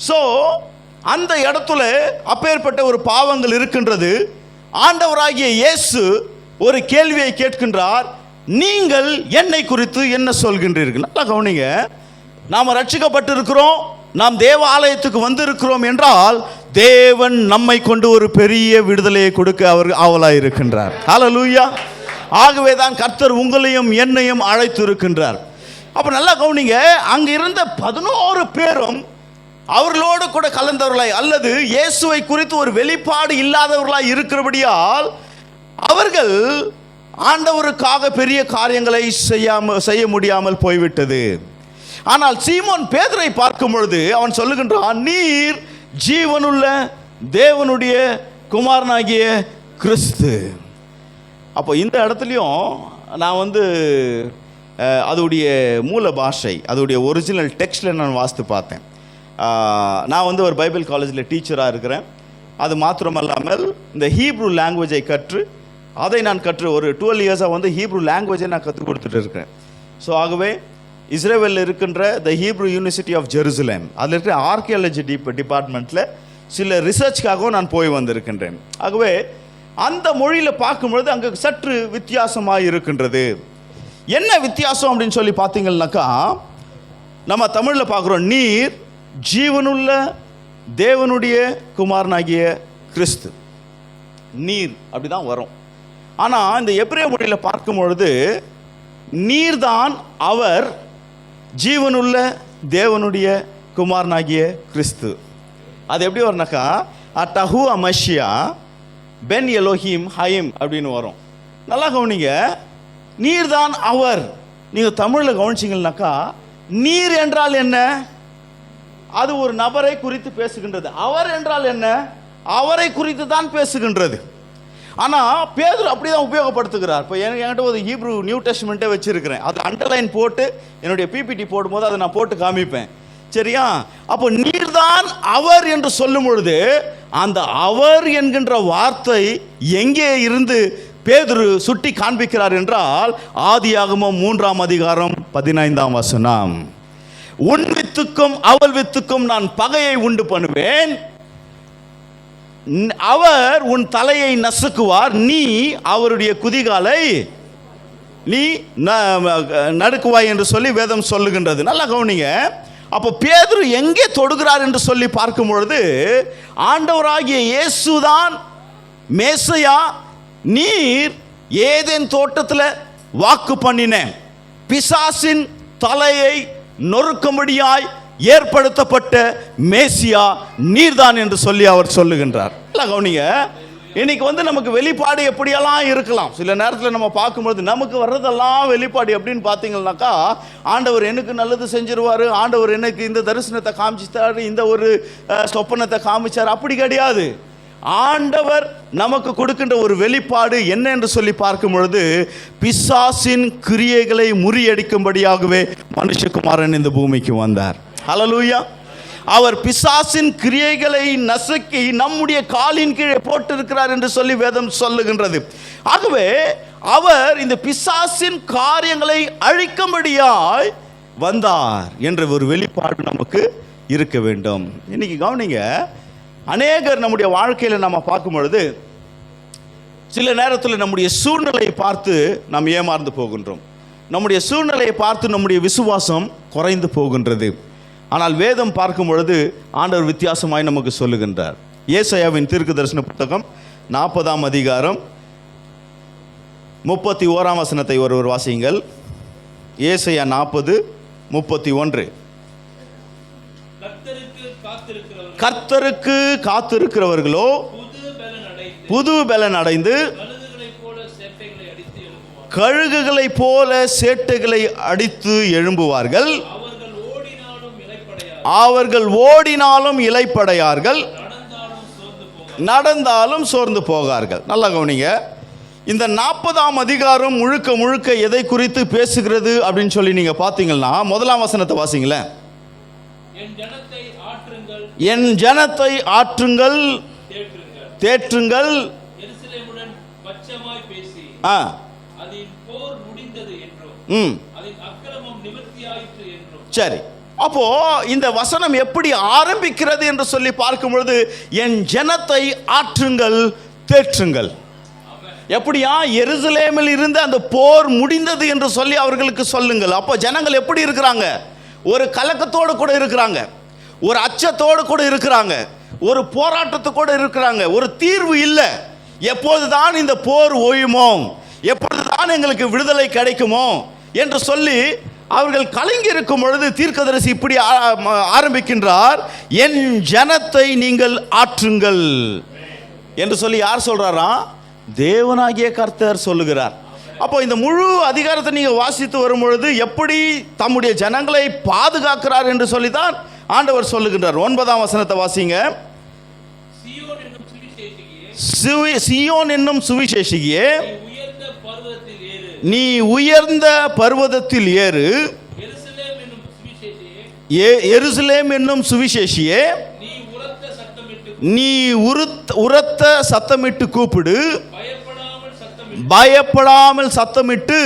Speaker 2: ஸோ அந்த இடத்துல அப்பேற்பட்ட ஒரு பாவங்கள் இருக்கின்றது. ஆண்டவராகிய இயேசு ஒரு கேள்வியை கேட்கின்றார், நீங்கள் என்னை குறித்து என்ன சொல்கின்றீர்கள்? நல்லா கவனிங்க. நாம் ரட்சிக்கப்பட்டிருக்கிறோம், நாம் தேவ ஆலயத்துக்கு வந்திருக்கிறோம் என்றால் தேவன் நம்மை கொண்டு ஒரு பெரிய விடுதலையை கொடுக்க அவர் ஆவலாக இருக்கின்றார். ஹல்லேலூயா. ஆகவே தான் கர்த்தர் உங்களையும் என்னையும் அழைத்து இருக்கின்றார். அப்போ நல்லா கவனிங்க. அங்கே இருந்த 11 பேரும் அவர்களோடு கூட கலந்தவர்களாய் அல்லது இயேசுவை குறித்து ஒரு வெளிப்பாடு இல்லாதவர்களாய் இருக்கிறபடியால் அவர்கள் ஆண்டவருக்காக பெரிய காரியங்களை செய்ய முடியாமல் போய்விட்டது. ஆனால் சீமோன் பேதுரை பார்க்கும் பொழுது அவன் சொல்லுகின்றான், நீர் ஜீவனுள்ள தேவனுடைய குமாரனாகிய கிறிஸ்து. அப்போ இந்த இடத்துலையும் நான் அதோடைய மூல பாஷை, அதோடைய ஒரிஜினல் டெக்ஸ்டில் நான் வாசித்து பார்த்தேன். நான் ஒரு பைபிள் காலேஜில் டீச்சராக இருக்கிறேன். அது மாத்திரமல்லாமல் இந்த ஹீப்ரூ லாங்குவேஜை கற்று அதை நான் ஒரு 12 இயர்ஸாக ஹீப்ரூ லாங்குவேஜை நான் கற்றுக் கொடுத்துட்டு இருக்கிறேன். ஸோ ஆகவே இஸ்ரேலில் இருக்கின்ற the Hebrew University of Jerusalem, அதில் இருக்கிற ஆர்கியாலஜி டிபார்ட்மெண்ட்டில் சில ரிசர்ச்காகவும் நான் போய் வந்திருக்கின்றேன். ஆகவே அந்த மொழியில் பார்க்கும்பொழுது அங்கே சற்று வித்தியாசமாக இருக்கின்றது. என்ன வித்தியாசம் அப்படின்னு சொல்லி பார்த்தீங்கன்னாக்கா, நம்ம தமிழில் பார்க்குறோம், நீர் ஜீவனுள்ள தேவனுடைய குமாரனாகிய கிறிஸ்து. நீர் அப்படி தான் வரும். ஆனால் இந்த எபிரேய மொழியில் பார்க்கும் பொழுது நீர்தான் அவர் ஜீவனுள்ள தேவனுடைய குமாரனாகிய கிறிஸ்து. அது எப்படி வரும்னாக்கா, அட்டஹு அமஷியா பென் எலோஹிம் ஹயிம் அப்படின்னு வரும். நல்லா கவனிங்க. நீர்தான் அவர். நீங்கள் தமிழில் கவனிச்சிங்கன்னாக்கா, நீர் என்றால் என்ன? அது ஒரு நபரை குறித்து பேசுகின்றது. அவர் என்றால் என்ன? அவரை குறித்து தான் பேசுகின்றது. ஆனால் பேதுரு அப்படி தான் உபயோகப்படுத்துகிறார். இப்போ என்கிட்ட ஒரு ஹீப்ரூ நியூ டெஸ்ட்மெண்ட்டே வச்சுருக்கிறேன். அது அண்டர்லைன் போட்டு என்னுடைய பிபிடி போடும்போது அதை நான் போட்டு காமிப்பேன். சரியா? அப்போ நீர்தான் அவர் என்று சொல்லும் பொழுது அந்த அவர் என்கின்ற வார்த்தை எங்கே இருந்து பேதுரு சுட்டி காண்பிக்கிறார் என்றால், ஆதியாகமம் 3ஆம் அதிகாரம் 15ஆம் வசனம். உன் வித்துக்கும் அவள் வித்துக்கும் நான் பகையை உண்டு பண்ணுவேன், அவர் உன் தலையை நசுக்குவார், நீ அவருடைய குதிகாலை நீ நடுக்குவாய் என்று சொல்லி வேதம் சொல்லுகின்றது. நல்லா கவனிங்க. அப்போ பேதுரு எங்கே தொடுகிறார் என்று சொல்லி பார்க்கும் பொழுது, ஆண்டவராகிய இயேசுதான் மேசையா. நீர் ஏதேன் தோட்டத்தில் வாக்கு பண்ணின பிசாசின் தலையை நொறுக்கும்படியாய் ஏற்படுத்தப்பட்ட மேசியா நீர்தான் என்று சொல்லி அவர் சொல்லுகின்றார். கவனிங்க. இன்னைக்கு நமக்கு வெளிப்பாடு எப்படியெல்லாம் இருக்கலாம். சில நேரத்தில் நம்ம பார்க்கும்போது நமக்கு வர்றதெல்லாம் வெளிப்பாடு எப்படின்னு பார்த்தீங்கன்னாக்கா, ஆண்டவர் எனக்கு நல்லது செஞ்சிருவார், ஆண்டவர் எனக்கு இந்த தரிசனத்தை காமிச்சிட்டாரு, இந்த ஒரு சொப்பனத்தை காமிச்சார். அப்படி கிடையாது. ஆண்டவர் நமக்கு கொடுக்கின்ற ஒரு வெளிப்பாடு என்ன என்று சொல்லி பார்க்கும் பொழுது, பிசாசின் கிரியைகளை முறியடிக்கும்படியாகவே மனுஷகுமாரன் இந்த பூமிக்கு வந்தார். ஹல்லேலூயா. அவர் பிசாசின் கிரியைகளை நசுக்கி நம்முடைய காலின் கீழே போட்டிருக்கிறார் என்று சொல்லி வேதம் சொல்லுகின்றது. ஆகவே அவர் இந்த பிசாசின் காரியங்களை அழிக்கும்படியாய் வந்தார் என்ற ஒரு வெளிப்பாடு நமக்கு இருக்க வேண்டும். இன்னைக்கு கவனிங்க, அநேகர் நம்முடைய வாழ்க்கையில் நம்ம பார்க்கும் பொழுது சில நேரத்தில் நம்முடைய சூழ்நிலையை பார்த்து நாம் ஏமாந்து போகின்றோம். நம்முடைய சூழ்நிலையை பார்த்து நம்முடைய விசுவாசம் குறைந்து போகின்றது. ஆனால் வேதம் பார்க்கும் பொழுது ஆண்டவர் வித்தியாசமாய் நமக்கு சொல்லுகின்றார். ஏசாயாவின் தீர்க்கதரிசன புத்தகம் 40ஆம் அதிகாரம் 31ஆம் வசனத்தை ஒருவர் வாசியுங்கள். ஏசாயா 40:31. கர்த்தருக்கு காத்திருக்கிறவர்களோ புது பலன் அடைந்து கழுகுகளைப் போல சேட்டைகளை அடித்து எழும்புவார்கள். அவர்கள் ஓடினாலும் இளைப்படையார்கள், நடந்தாலும் சோர்ந்து போகார்கள். நல்லா கவனிங்க, இந்த 40ஆம் அதிகாரம் முழுக்க முழுக்க எதை குறித்து பேசுகிறது அப்படின்னு சொல்லி நீங்க பார்த்தீங்கன்னா, 1ஆம் வசனத்தை வாசிங்களேன். என் ஜனத்தை ஆற்றுங்கள், தேற்றுங்கள், சரி. அப்போ இந்த வசனம் எப்படி ஆரம்பிக்கிறது என்று சொல்லி பார்க்கும் பொழுது, என் ஜனத்தை ஆற்றுங்கள், தேற்றுங்கள். எப்படியா? எருசலேமில் இருந்து அந்த போர் முடிந்தது என்று சொல்லி அவர்களுக்கு சொல்லுங்கள். அப்போ ஜனங்கள் எப்படி இருக்கிறாங்க? ஒரு கலக்கத்தோடு கூட இருக்கிறாங்க, ஒரு அச்சத்தோடு கூட இருக்கிறாங்க, ஒரு போராட்டத்தோடு இருக்கிறாங்க. ஒரு தீர்வு இல்லை. எப்போதுதான் இந்த போர் ஓயுமோ, எப்பொழுதுதான் எங்களுக்கு விடுதலை கிடைக்குமோ என்று சொல்லி அவர்கள் கலங்கி இருக்கும் பொழுது தீர்க்கதரிசி இப்படி ஆரம்பிக்கின்றார், என் ஜனத்தை நீங்கள் ஆற்றுங்கள் என்று சொல்லி. யார் சொல்றாரா? தேவனாகிய கர்த்தர் சொல்லுகிறார். அப்போ இந்த முழு அதிகாரத்தை நீங்க வாசித்து வரும் பொழுது எப்படி தம்முடைய ஜனங்களை பாதுகாக்கிறார் என்று சொல்லிதான் ஆண்டவர் சொல்லுகின்றார். 9ஆம் வசனத்தை வாசிங்க. சியோன் என்னும் சுவிசேஷியே, நீ உயர்ந்த பர்வதத்தில் ஏறு. எருசலேம் என்னும் சுவிசேஷியே, நீ உரத்த சத்தமிட்டு கூப்பிடு, பயப்படாமல் சத்தமிட்டு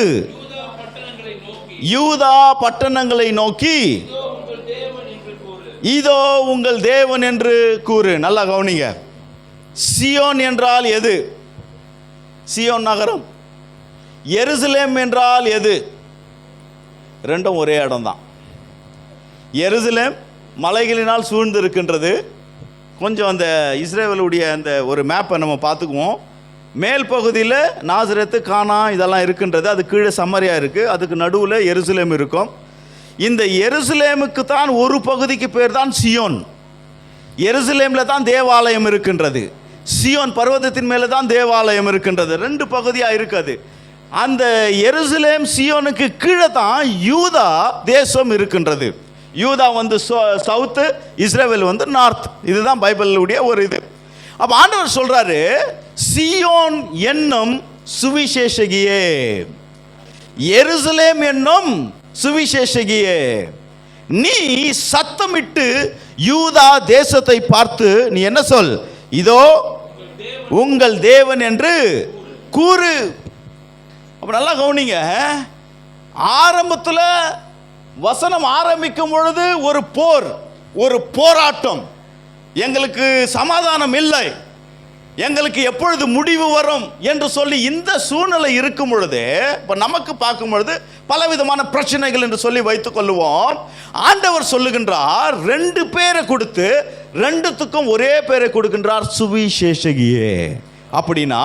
Speaker 2: யூதா பட்டணங்களை நோக்கி இதோ உங்கள் தேவன் என்று கூறு. நல்லா கவனிங்க, சியோன் என்றால் எது? சியோன் நகரம். எருசலேம் என்றால் எது? ரெண்டும் ஒரே இடம்தான். எருசலேம் மலைகளினால் சூழ்ந்து இருக்கின்றது. கொஞ்சம் அந்த இஸ்ரேலுடைய அந்த ஒரு மேப்பை நம்ம பார்த்துக்குவோம். மேல் பகுதியில் நாசரேத்து, கானா இதெல்லாம் இருக்கின்றது. அது கீழே சமரியா இருக்குது. அதுக்கு நடுவில் எருசலேம் இருக்கும். இந்த எருசலேமுக்கு தான் ஒரு பகுதிக்கு பேர் தான் சியோன். எருசலேமில் தான் தேவாலயம் இருக்கின்றது. சியோன் பர்வதத்தின் மேலே தான் தேவாலயம் இருக்கின்றது. ரெண்டு பகுதியாக இருக்குது. அந்த எருசலேம் சியோனுக்கு கீழே தான் யூதா தேசம் இருக்கின்றது. யூதா வந்து சவுத்து, இஸ்ரேல் வந்து நார்த். இதுதான் பைபிளுடைய ஒரு இது. அப்போ ஆண்டவர் சொல்றாரு, சியோன் என்னும் சுவிசேஷகியே, எருசலேம் என்னும் சுவிசேஷகியே, நீ சத்தமிட்டு யூதா தேசத்தை பார்த்து நீ என்ன சொல்? இதோ உங்கள் தேவன் என்று கூறு. அப்ப நல்லா கவனிங்க, ஆரம்பத்தில் வசனம் ஆரம்பிக்கும் பொழுது ஒரு போர், ஒரு போராட்டம். எங்களுக்கு சமாதானம் இல்லை, எங்களுக்கு எப்பொழுது முடிவு வரும் என்று சொல்லி இந்த சூழ்நிலை இருக்கும் பொழுது, இப்போ நமக்கு பார்க்கும் பொழுது பலவிதமான பிரச்சனைகள் என்று சொல்லி வைத்துக் கொள்ளுவோம். ஆண்டவர் சொல்லுகின்றார், ரெண்டு பேரை கொடுத்து ரெண்டுத்துக்கும் ஒரே பேரை கொடுக்கின்றார், சுவிசேஷகியே. அப்படின்னா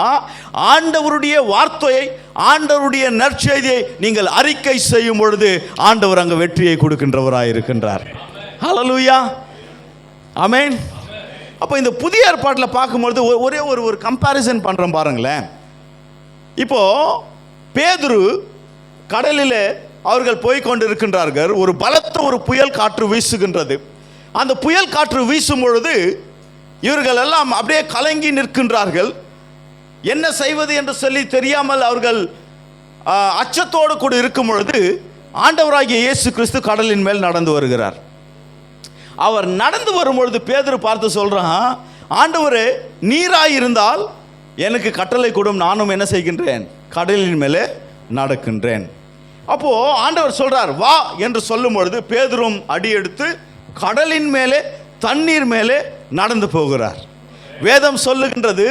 Speaker 2: ஆண்டவருடைய வார்த்தையை, ஆண்டவருடைய நற்செய்தியை நீங்கள் அறிக்கை செய்யும் பொழுது ஆண்டவர் அங்கு வெற்றியை கொடுக்கின்றவராய் இருக்கின்றார். ஹல்லேலூயா, ஆமென். அப்போ இந்த புதிய ஏற்பாட்டில் பார்க்கும்பொழுது ஒரே ஒரு கம்பேரிசன் பண்ணுறோம் பாருங்களேன். இப்போ பேதுரு கடலில் அவர்கள் போய்கொண்டு இருக்கின்றார்கள். ஒரு பலத்த ஒரு புயல் காற்று வீசுகின்றது. அந்த புயல் காற்று வீசும் பொழுது இவர்கள் எல்லாம் அப்படியே கலங்கி நிற்கின்றார்கள். என்ன செய்வது என்று சொல்லி தெரியாமல் அவர்கள் அச்சத்தோடு கூட இருக்கும் பொழுது ஆண்டவராகிய இயேசு கிறிஸ்து கடலின் மேல் நடந்து வருகிறார். அவர் நடந்து வரும்பொழுது பேதுரு பார்த்து சொல்றான், ஆண்டவரே நீராயிருந்தால் எனக்கு கட்டளை கூடும், நானும் என்ன செய்கின்றேன், கடலின் மேலே நடக்கின்றேன். அப்போ ஆண்டவர் சொல்றார் வா என்று சொல்லும் பொழுது பேதுரும் அடி எடுத்து கடலின் மேலே தண்ணீர் மேலே நடந்து போகிறார். வேதம் சொல்லுகின்றது,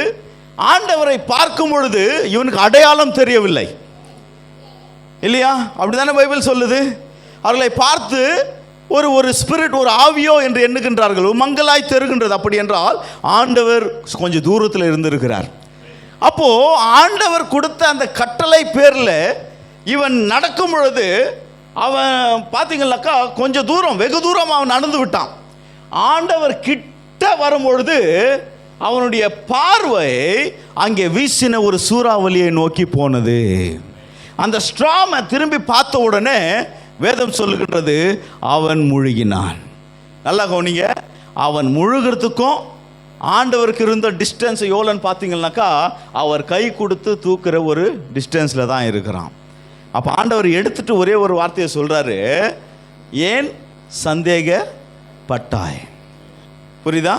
Speaker 2: ஆண்டவரை பார்க்கும் பொழுது இவனுக்கு அடையாளம் தெரியவில்லை இல்லையா? அப்படித்தானே பைபிள் சொல்லுது. அவர்களை பார்த்து ஒரு ஸ்பிரிட், ஒரு ஆவியோ என்று எண்ணுகின்றார்கள், மங்களாய் தெரிகின்றது. அப்படி என்றால் ஆண்டவர் கொஞ்சம் தூரத்தில் இருந்திருக்கிறார். அப்போ ஆண்டவர் கொடுத்த அந்த கட்டளை பேரில் இவன் நடக்கும் பொழுது அவன் பார்த்தீங்கன்னாக்கா கொஞ்சம் தூரம், வெகு தூரம் அவன் நடந்து விட்டான். ஆண்டவர் கிட்ட வரும் பொழுது அவனுடைய பார்வை அங்கே வீசின ஒரு சூறாவளியை நோக்கி போனது. அந்த ஸ்ட்ராமை திரும்பி பார்த்த உடனே வேதம் சொல்லுகின்றது அவன் முழுகினான். நல்லா கவனிங்க, அவன் முழுகிறதுக்கும் ஆண்டவருக்கு இருந்த டிஸ்டன்ஸ் எவ்வளோன்னு பார்த்தீங்கன்னாக்கா அவர் கை கொடுத்து தூக்குற ஒரு டிஸ்டன்ஸில் தான் இருக்கிறான். அப்போ ஆண்டவர் எடுத்துட்டு ஒரே ஒரு வார்த்தையை சொல்கிறாரு, ஏன் சந்தேகப்பட்டாய்? புரியுதா?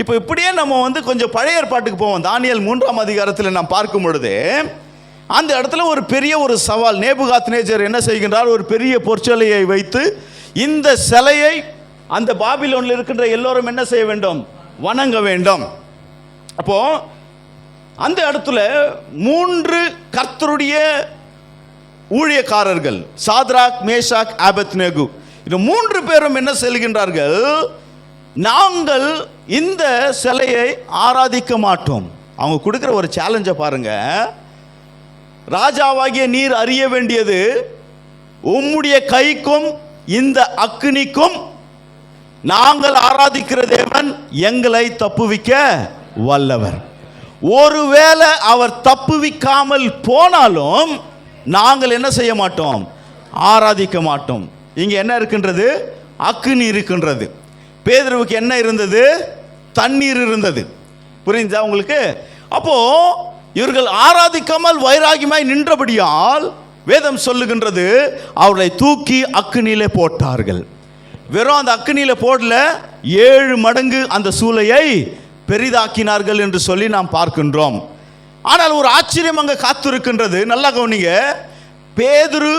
Speaker 2: இப்போ இப்படியே நம்ம கொஞ்சம் பழைய ஏற்பாட்டுக்கு போவோம். தானியேல் 3ஆம் அதிகாரத்தில் நாம் பார்க்கும் பொழுது அந்த இடத்துல ஒரு பெரிய ஒரு சவால். நேபுகாத்நேச்சர் என்ன செய்கின்றார், ஒரு பெரிய பொற்சிலையை வைத்து இந்த சிலையை அந்த பாபிலோனில் இருக்கின்ற எல்லோரும் என்ன செய்ய வேண்டும், வணங்க வேண்டும். அப்போ அந்த இடத்துல 3 கர்த்தருடைய ஊழியக்காரர்கள், சாத்ராக், மேஷாக், ஆபத்நேகு, இந்த 3 பேரும் என்ன சொல்கின்றார்கள், நாங்கள் இந்த சிலையை ஆராதிக்க மாட்டோம். அவங்க கொடுக்குற ஒரு சேலஞ்சை பாருங்க. ராஜாவாகிய நீர் அறிய வேண்டியது, உம்முடைய கைக்கும் இந்த அக்னிக்கும் நாங்கள் ஆராதிக்கிற தேவன் எங்களை தப்புவிக்க வல்லவர். ஒருவேளை அவர் தப்புவிக்காமல் போனாலும் நாங்கள் என்ன செய்ய மாட்டோம், ஆராதிக்க மாட்டோம். இங்க என்ன இருக்கின்றது, அக்னி இருக்கின்றது. பேதுருவுக்கு என்ன இருந்தது, தண்ணீர் இருந்தது. புரியுதா உங்களுக்கு? அப்போ இவர்கள் ஆராதிக்காமல் வைராகியமாய் நின்றபடியால் வேதம் சொல்லுகின்றது அவர்களை தூக்கி அக்னியிலே போட்டார்கள். வெறும் அந்த அக்னியில போடல, 7 மடங்கு அந்த சூளையை பெரிதாக்கினார்கள் என்று சொல்லி நாம் பார்க்கின்றோம். ஆனால் ஒரு ஆச்சரியம் அங்கே காத்திருக்கின்றது. நல்லா கவனிங்க, பேதுரு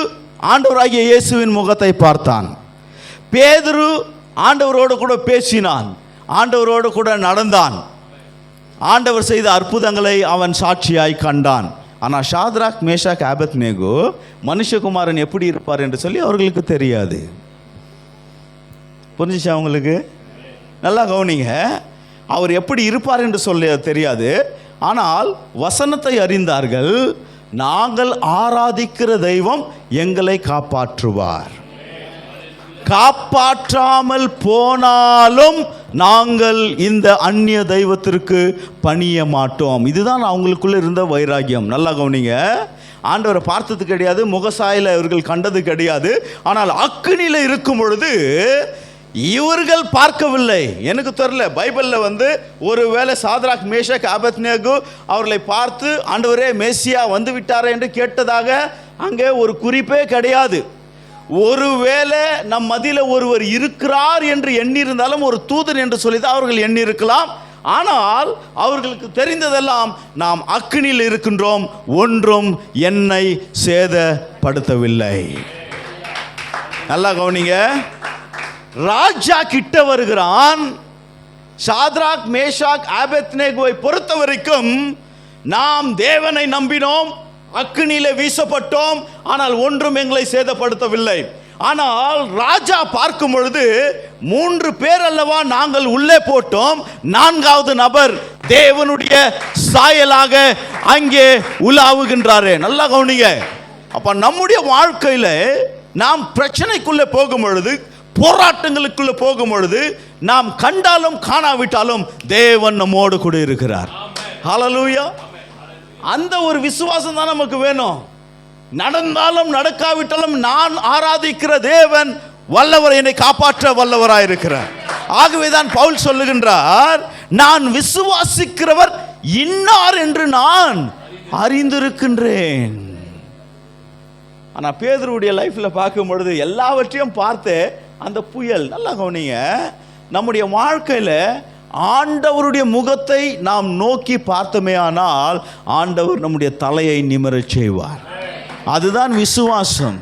Speaker 2: ஆண்டவராகிய இயேசுவின் முகத்தை பார்த்தான். பேதுரு ஆண்டவரோடு கூட பேசினான், ஆண்டவரோடு கூட நடந்தான், ஆண்டவர் செய்த அற்புதங்களை அவன் சாட்சியாய் கண்டான். ஆனால் ஷாத்ராக், மேஷாக், ஆபத்நேகோ மனுஷகுமாரன் எப்படி இருப்பார் என்று சொல்லி அவர்களுக்கு தெரியாது. புரிஞ்சிச்சா உங்களுக்கு? நல்லா கவனிங்க, அவர் எப்படி இருப்பார் என்று சொல்ல தெரியாது. ஆனால் வசனத்தை அறிந்தார்கள், நாங்கள் ஆராதிக்கிற தெய்வம் எங்களை காப்பாற்றுவார், காப்பாற்றாமல் போனாலும் நாங்கள் இந்த அந்நிய தெய்வத்திற்கு பணிய மாட்டோம். இதுதான் அவங்களுக்குள்ள இருந்த வைராகியம். நல்லா கவனிங்க, ஆண்டவரை பார்த்தது கிடையாது, முகசாயில இவர்கள் கண்டது கிடையாது. ஆனால் அக்னியில இருக்கும் பொழுது இவர்கள் பார்க்கவில்லை. எனக்கு தெரியல, பைபிளில் ஒருவேளை சாத்ராக், மேஷாக், ஆபத்நேகோ அவர்களை பார்த்து ஆண்டவரே மேசியா வந்து விட்டாரே என்று கேட்டதாக அங்கே ஒரு குறிப்பே கிடையாது. ஒருவேளை நம் மத்தியில் ஒருவர் இருக்கிறார் என்று எண்ணியிருந்தாலும் ஒரு தூதன் என்று சொல்லிதான் அவர்கள் எண்ணியிருக்கலாம். ஆனால் அவர்களுக்கு தெரிந்ததெல்லாம், நாம் அக்னியில் இருக்கின்றோம், ஒன்றும் என்னை சேதப்படுத்தவில்லை. நல்லா கவனிங்க, ராஜா கிட்ட வருகிறான். சாத்ராக், மேஷாக், ஆபத்நேகோவை பொறுத்த வரைக்கும் நாம் தேவனை நம்பினோம், அக்னியில வீசப்பட்டோம், ஆனால் ஒன்றும் எங்களை சேதப்படுத்தவில்லை. ஆனால் ராஜா பார்க்கும் பொழுது 3 பேர் அல்லவா நாங்கள் உள்ளே போட்டோம், 4வது நபர் தேவனுடைய சாயலாக அங்கே உலாவுகின்றாரே. நல்லா கவனிங்க. அப்ப நம்முடைய வாழ்க்கையில நாம் பிரச்சனைக்குள்ளே போகும் பொழுது, போராட்டங்களுக்குள்ள போகும் பொழுது, நாம் கண்டாலும் காணாவிட்டாலும் தேவன் நம்மோடு கூட இருக்கிறார். ஹல்லேலூயா. அந்த ஒரு விசுவாசம் தான் நமக்கு வேணும். நடந்தாலும் நடக்காவிட்டாலும் நான் ஆராதிக்கிற தேவன் வல்லவர், என்னை காப்பாற்ற வல்லவராயிருக்கிறார். ஆகவேதான் பவுல் சொல்லுகின்றார், நான் விசுவாசிக்கிறவர் இன்னார் என்று நான் அறிந்திருக்கின்றேன். ஆனால் பேதுருவுடைய லைஃப்பில் பார்க்கும் பொழுது எல்லாவற்றையும் பார்த்து அந்த புயல், நல்லா கவனிங்க, நம்முடைய வாழ்க்கையில் ஆண்டவருடைய முகத்தை நாம் நோக்கி பார்த்தோமே ஆனால் ஆண்டவர் நம்முடைய தலையை நிமிரச் செய்வார். அதுதான் விசுவாசம்.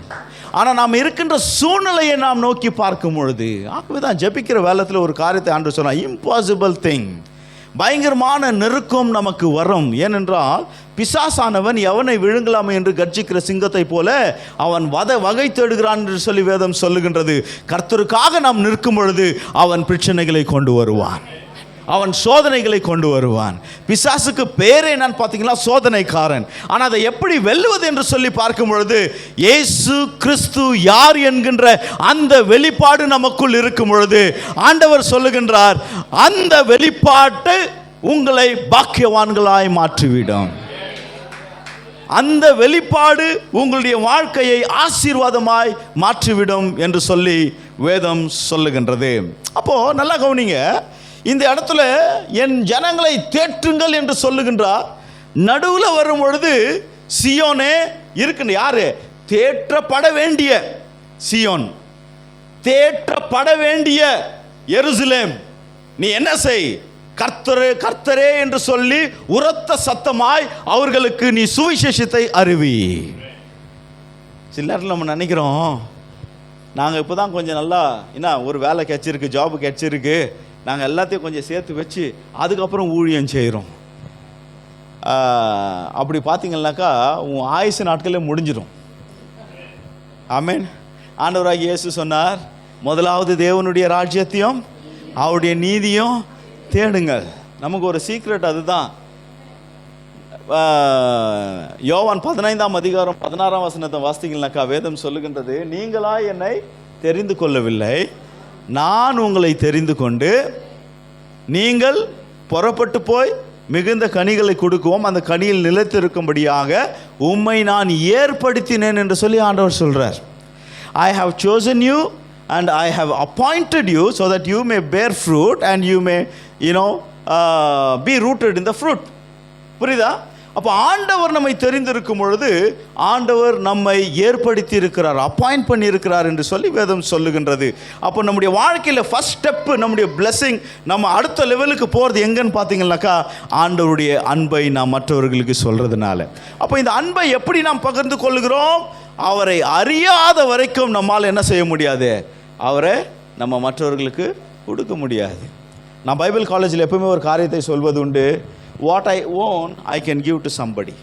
Speaker 2: ஆனால் நாம் இருக்கின்ற சூழ்நிலையை நாம் நோக்கி பார்க்கும் பொழுது, ஆகவே தான் ஜெபிக்கிற வேளத்தில் ஒரு காரியத்தை ஆண்டவர் சொன்னார், இம்பாசிபிள் திங், பயங்கரமான நெருக்கம் நமக்கு வரும். ஏனென்றால் பிசாசானவன் எவனை விழுங்கலாமே என்று கர்ஜிக்கிற சிங்கத்தை போல அவன் வகை தேடுகிறான் என்று சொல்லி வேதம் சொல்லுகின்றது. கர்த்தருக்காக நாம் நிற்கும் பொழுது அவன் பிரச்சனைகளை கொண்டு வருவான், அவன் சோதனைகளை கொண்டு வருவான். பிசாசுக்கு பேரே என்னன்னு பார்த்தீங்களா, சோதனைக்காரன். ஆனால் அதை எப்படி வெல்லுவது என்று சொல்லி பார்க்கும் பொழுது இயேசு கிறிஸ்து யார் என்கின்ற அந்த வெளிப்பாடு நமக்குள் இருக்கும் பொழுது ஆண்டவர் சொல்லுகின்றார், அந்த வெளிப்பாட்டு உங்களை பாக்கியவான்களாய் மாற்றிவிடும். அந்த வெளிப்பாடு உங்களுடைய வாழ்க்கையை ஆசீர்வாதமாய் மாற்றிவிடும் என்று சொல்லி வேதம் சொல்லுகின்றது. அப்போ நல்லா கவனிங்க, இந்த இடத்துல என் ஜனங்களை தேற்றுங்கள் என்று சொல்லுகின்றார். நடுவில் வரும் பொழுது சியோனே இருக்குன்னு, யாரு தேற்றப்பட வேண்டிய சியோன், தேற்றப்பட வேண்டிய எருசலேம், நீ என்ன செய், கர்த்தரே கர்த்தரே என்று சொல்லி உரத்த சத்தமாய் அவர்களுக்கு நீ சுவிசேஷத்தை அறிவி. சில நேரத்தில் நம்ம நினைக்கிறோம், நாங்கள் இப்போ தான் கொஞ்சம் நல்லா என்ன ஒரு வேலை கிடைச்சிருக்கு, ஜாபு கிடைச்சிருக்கு, நாங்கள் எல்லாத்தையும் கொஞ்சம் சேர்த்து வச்சு அதுக்கப்புறம் ஊழியம் செய்கிறோம். அப்படி பார்த்தீங்கன்னாக்கா உன் ஆயுசு நாட்களே முடிஞ்சிடும். ஆமென். ஆண்டவராகிய இயேசு சொன்னார், முதலாவது தேவனுடைய ராஜ்யத்தையும் அவருடைய நீதியும் தேடுங்கள். நமக்கு ஒரு சீக்ரெட் அதுதான். யோவான் 15:16 வாசித்தீங்கன்னாக்கா வேதம் சொல்லுகின்றது, நீங்களா என்னை தெரிந்து கொள்ளவில்லை, நான் உங்களை தெரிந்து கொண்டு நீங்கள் புறப்பட்டு போய் மிகுந்த கனிகளை கொடுக்குவோம், அந்த கனியில் நிலைத்திருக்கும்படியாக உம்மை நான் ஏற்படுத்தினேன் என்று சொல்லி ஆண்டவர் சொல்றார். I have chosen you and I have appointed you so that you may bear fruit and you may be rooted in the fruit. புரியுதா? அப்போ ஆண்டவர் நம்மை தெரிந்திருக்கும் பொழுது ஆண்டவர் நம்மை ஏற்படுத்தி இருக்கிறார், அப்பாயிண்ட் பண்ணி இருக்கிறார் என்று சொல்லி வேதம் சொல்லுகின்றது. அப்போ நம்முடைய வாழ்க்கையில் ஃபர்ஸ்ட் ஸ்டெப்பு, நம்முடைய பிளெஸிங், நம்ம அடுத்த லெவலுக்கு போகிறது எங்கன்னு பார்த்தீங்கன்னாக்கா ஆண்டவருடைய அன்பை நாம் மற்றவர்களுக்கு சொல்கிறதுனால. அப்போ இந்த அன்பை எப்படி நாம் பகிர்ந்து கொள்கிறோம்? அவரை அறியாத வரைக்கும் நம்மால் என்ன செய்ய முடியாது, அவரை நம்ம மற்றவர்களுக்கு கொடுக்க முடியாது. நான் பைபிள் காலேஜில் எப்பவுமே ஒரு காரியத்தை சொல்வது உண்டு, what I own I can give to somebody.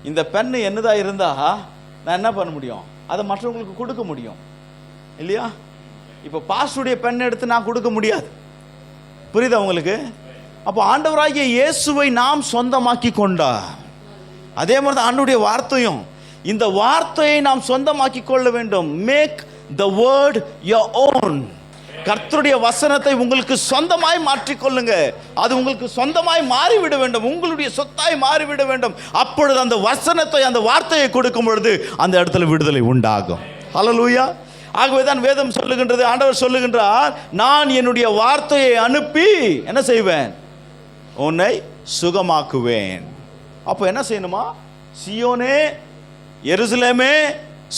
Speaker 2: இந்த பெண்ணு என்னதான் இருந்தால் நான் என்ன பண்ண முடியும், அதை மற்றவங்களுக்கு கொடுக்க முடியும் இல்லையா? இப்போ பாஸ்டருடைய பெண் எடுத்து நான் கொடுக்க முடியாது. புரியுதா உங்களுக்கு? அப்போ ஆண்டவராகிய இயேசுவை நாம் சொந்தமாக்கி கொண்டா, அதே மாதிரி தான் ஆண்டவருடைய வார்த்தையும், இந்த வார்த்தையை நாம் சொந்தமாக்கி கொள்ள வேண்டும். Make the word your own. கர்த்தருடைய வசனத்தை உங்களுக்கு சொந்தமாய் மாற்றிக்கொள்ளுங்க. அது உங்களுக்கு சொந்தமாய் மாறிவிட வேண்டும், உங்களுடைய சொத்தாய் மாறிவிட வேண்டும். அப்பொழுது அந்த வசனத்தை, அந்த வார்த்தையை கொடுக்கும் பொழுது அந்த இடத்துல விடுதலை உண்டாகும். ஹல்லேலூயா. ஆகவே தான் வேதம் சொல்லுகின்றது, ஆண்டவர் சொல்லுகின்றார், நான் என்னுடைய வார்த்தையை அனுப்பி என்ன செய்வேன், உன்னை சுகமாக்குவேன். அப்போ என்ன செய்யணுமா, சியோனே எருசலேமே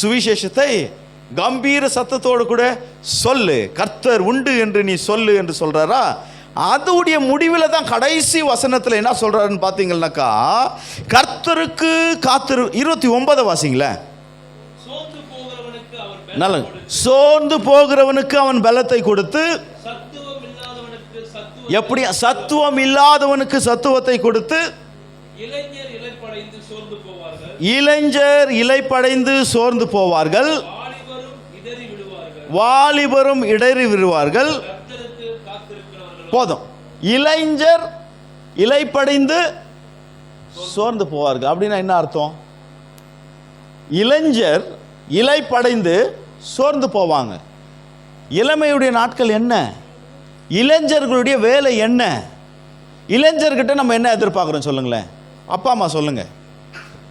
Speaker 2: சுவிசேஷத்தை கம்பீர சத்தத்தோடு கூட சொல்லு, கர்த்தர் உண்டு என்று நீ சொல்லு என்று சொல்றாரா? அதோடைய முடிவில் தான் கடைசி வசனத்தில் என்ன சொல்றாருன்னு பார்த்தீங்கன்னாக்கா, கர்த்தருக்கு காத்திரு 29 வாசிங்களேன். நல்ல சோர்ந்து போகிறவனுக்கு அவன் பலத்தை கொடுத்து, எப்படி சத்துவம் இல்லாதவனுக்கு சத்துவத்தை கொடுத்து, இளைஞர் இலைப்படைந்து சோர்ந்து போவார்கள், வாலிபரும் இடறி விடுவார்கள். போதும். இளைஞர் இலைப்படைந்து சோர்ந்து போவார்கள் அப்படின்னா என்ன அர்த்தம்? இளைஞர் இலைப்படைந்து சோர்ந்து போவாங்க. இளமையுடைய நாட்கள் என்ன, இளைஞர்களுடைய வேலை என்ன, இளைஞர்கிட்ட நம்ம என்ன எதிர்பார்க்குறோம் சொல்லுங்களேன், அப்பா அம்மா சொல்லுங்க.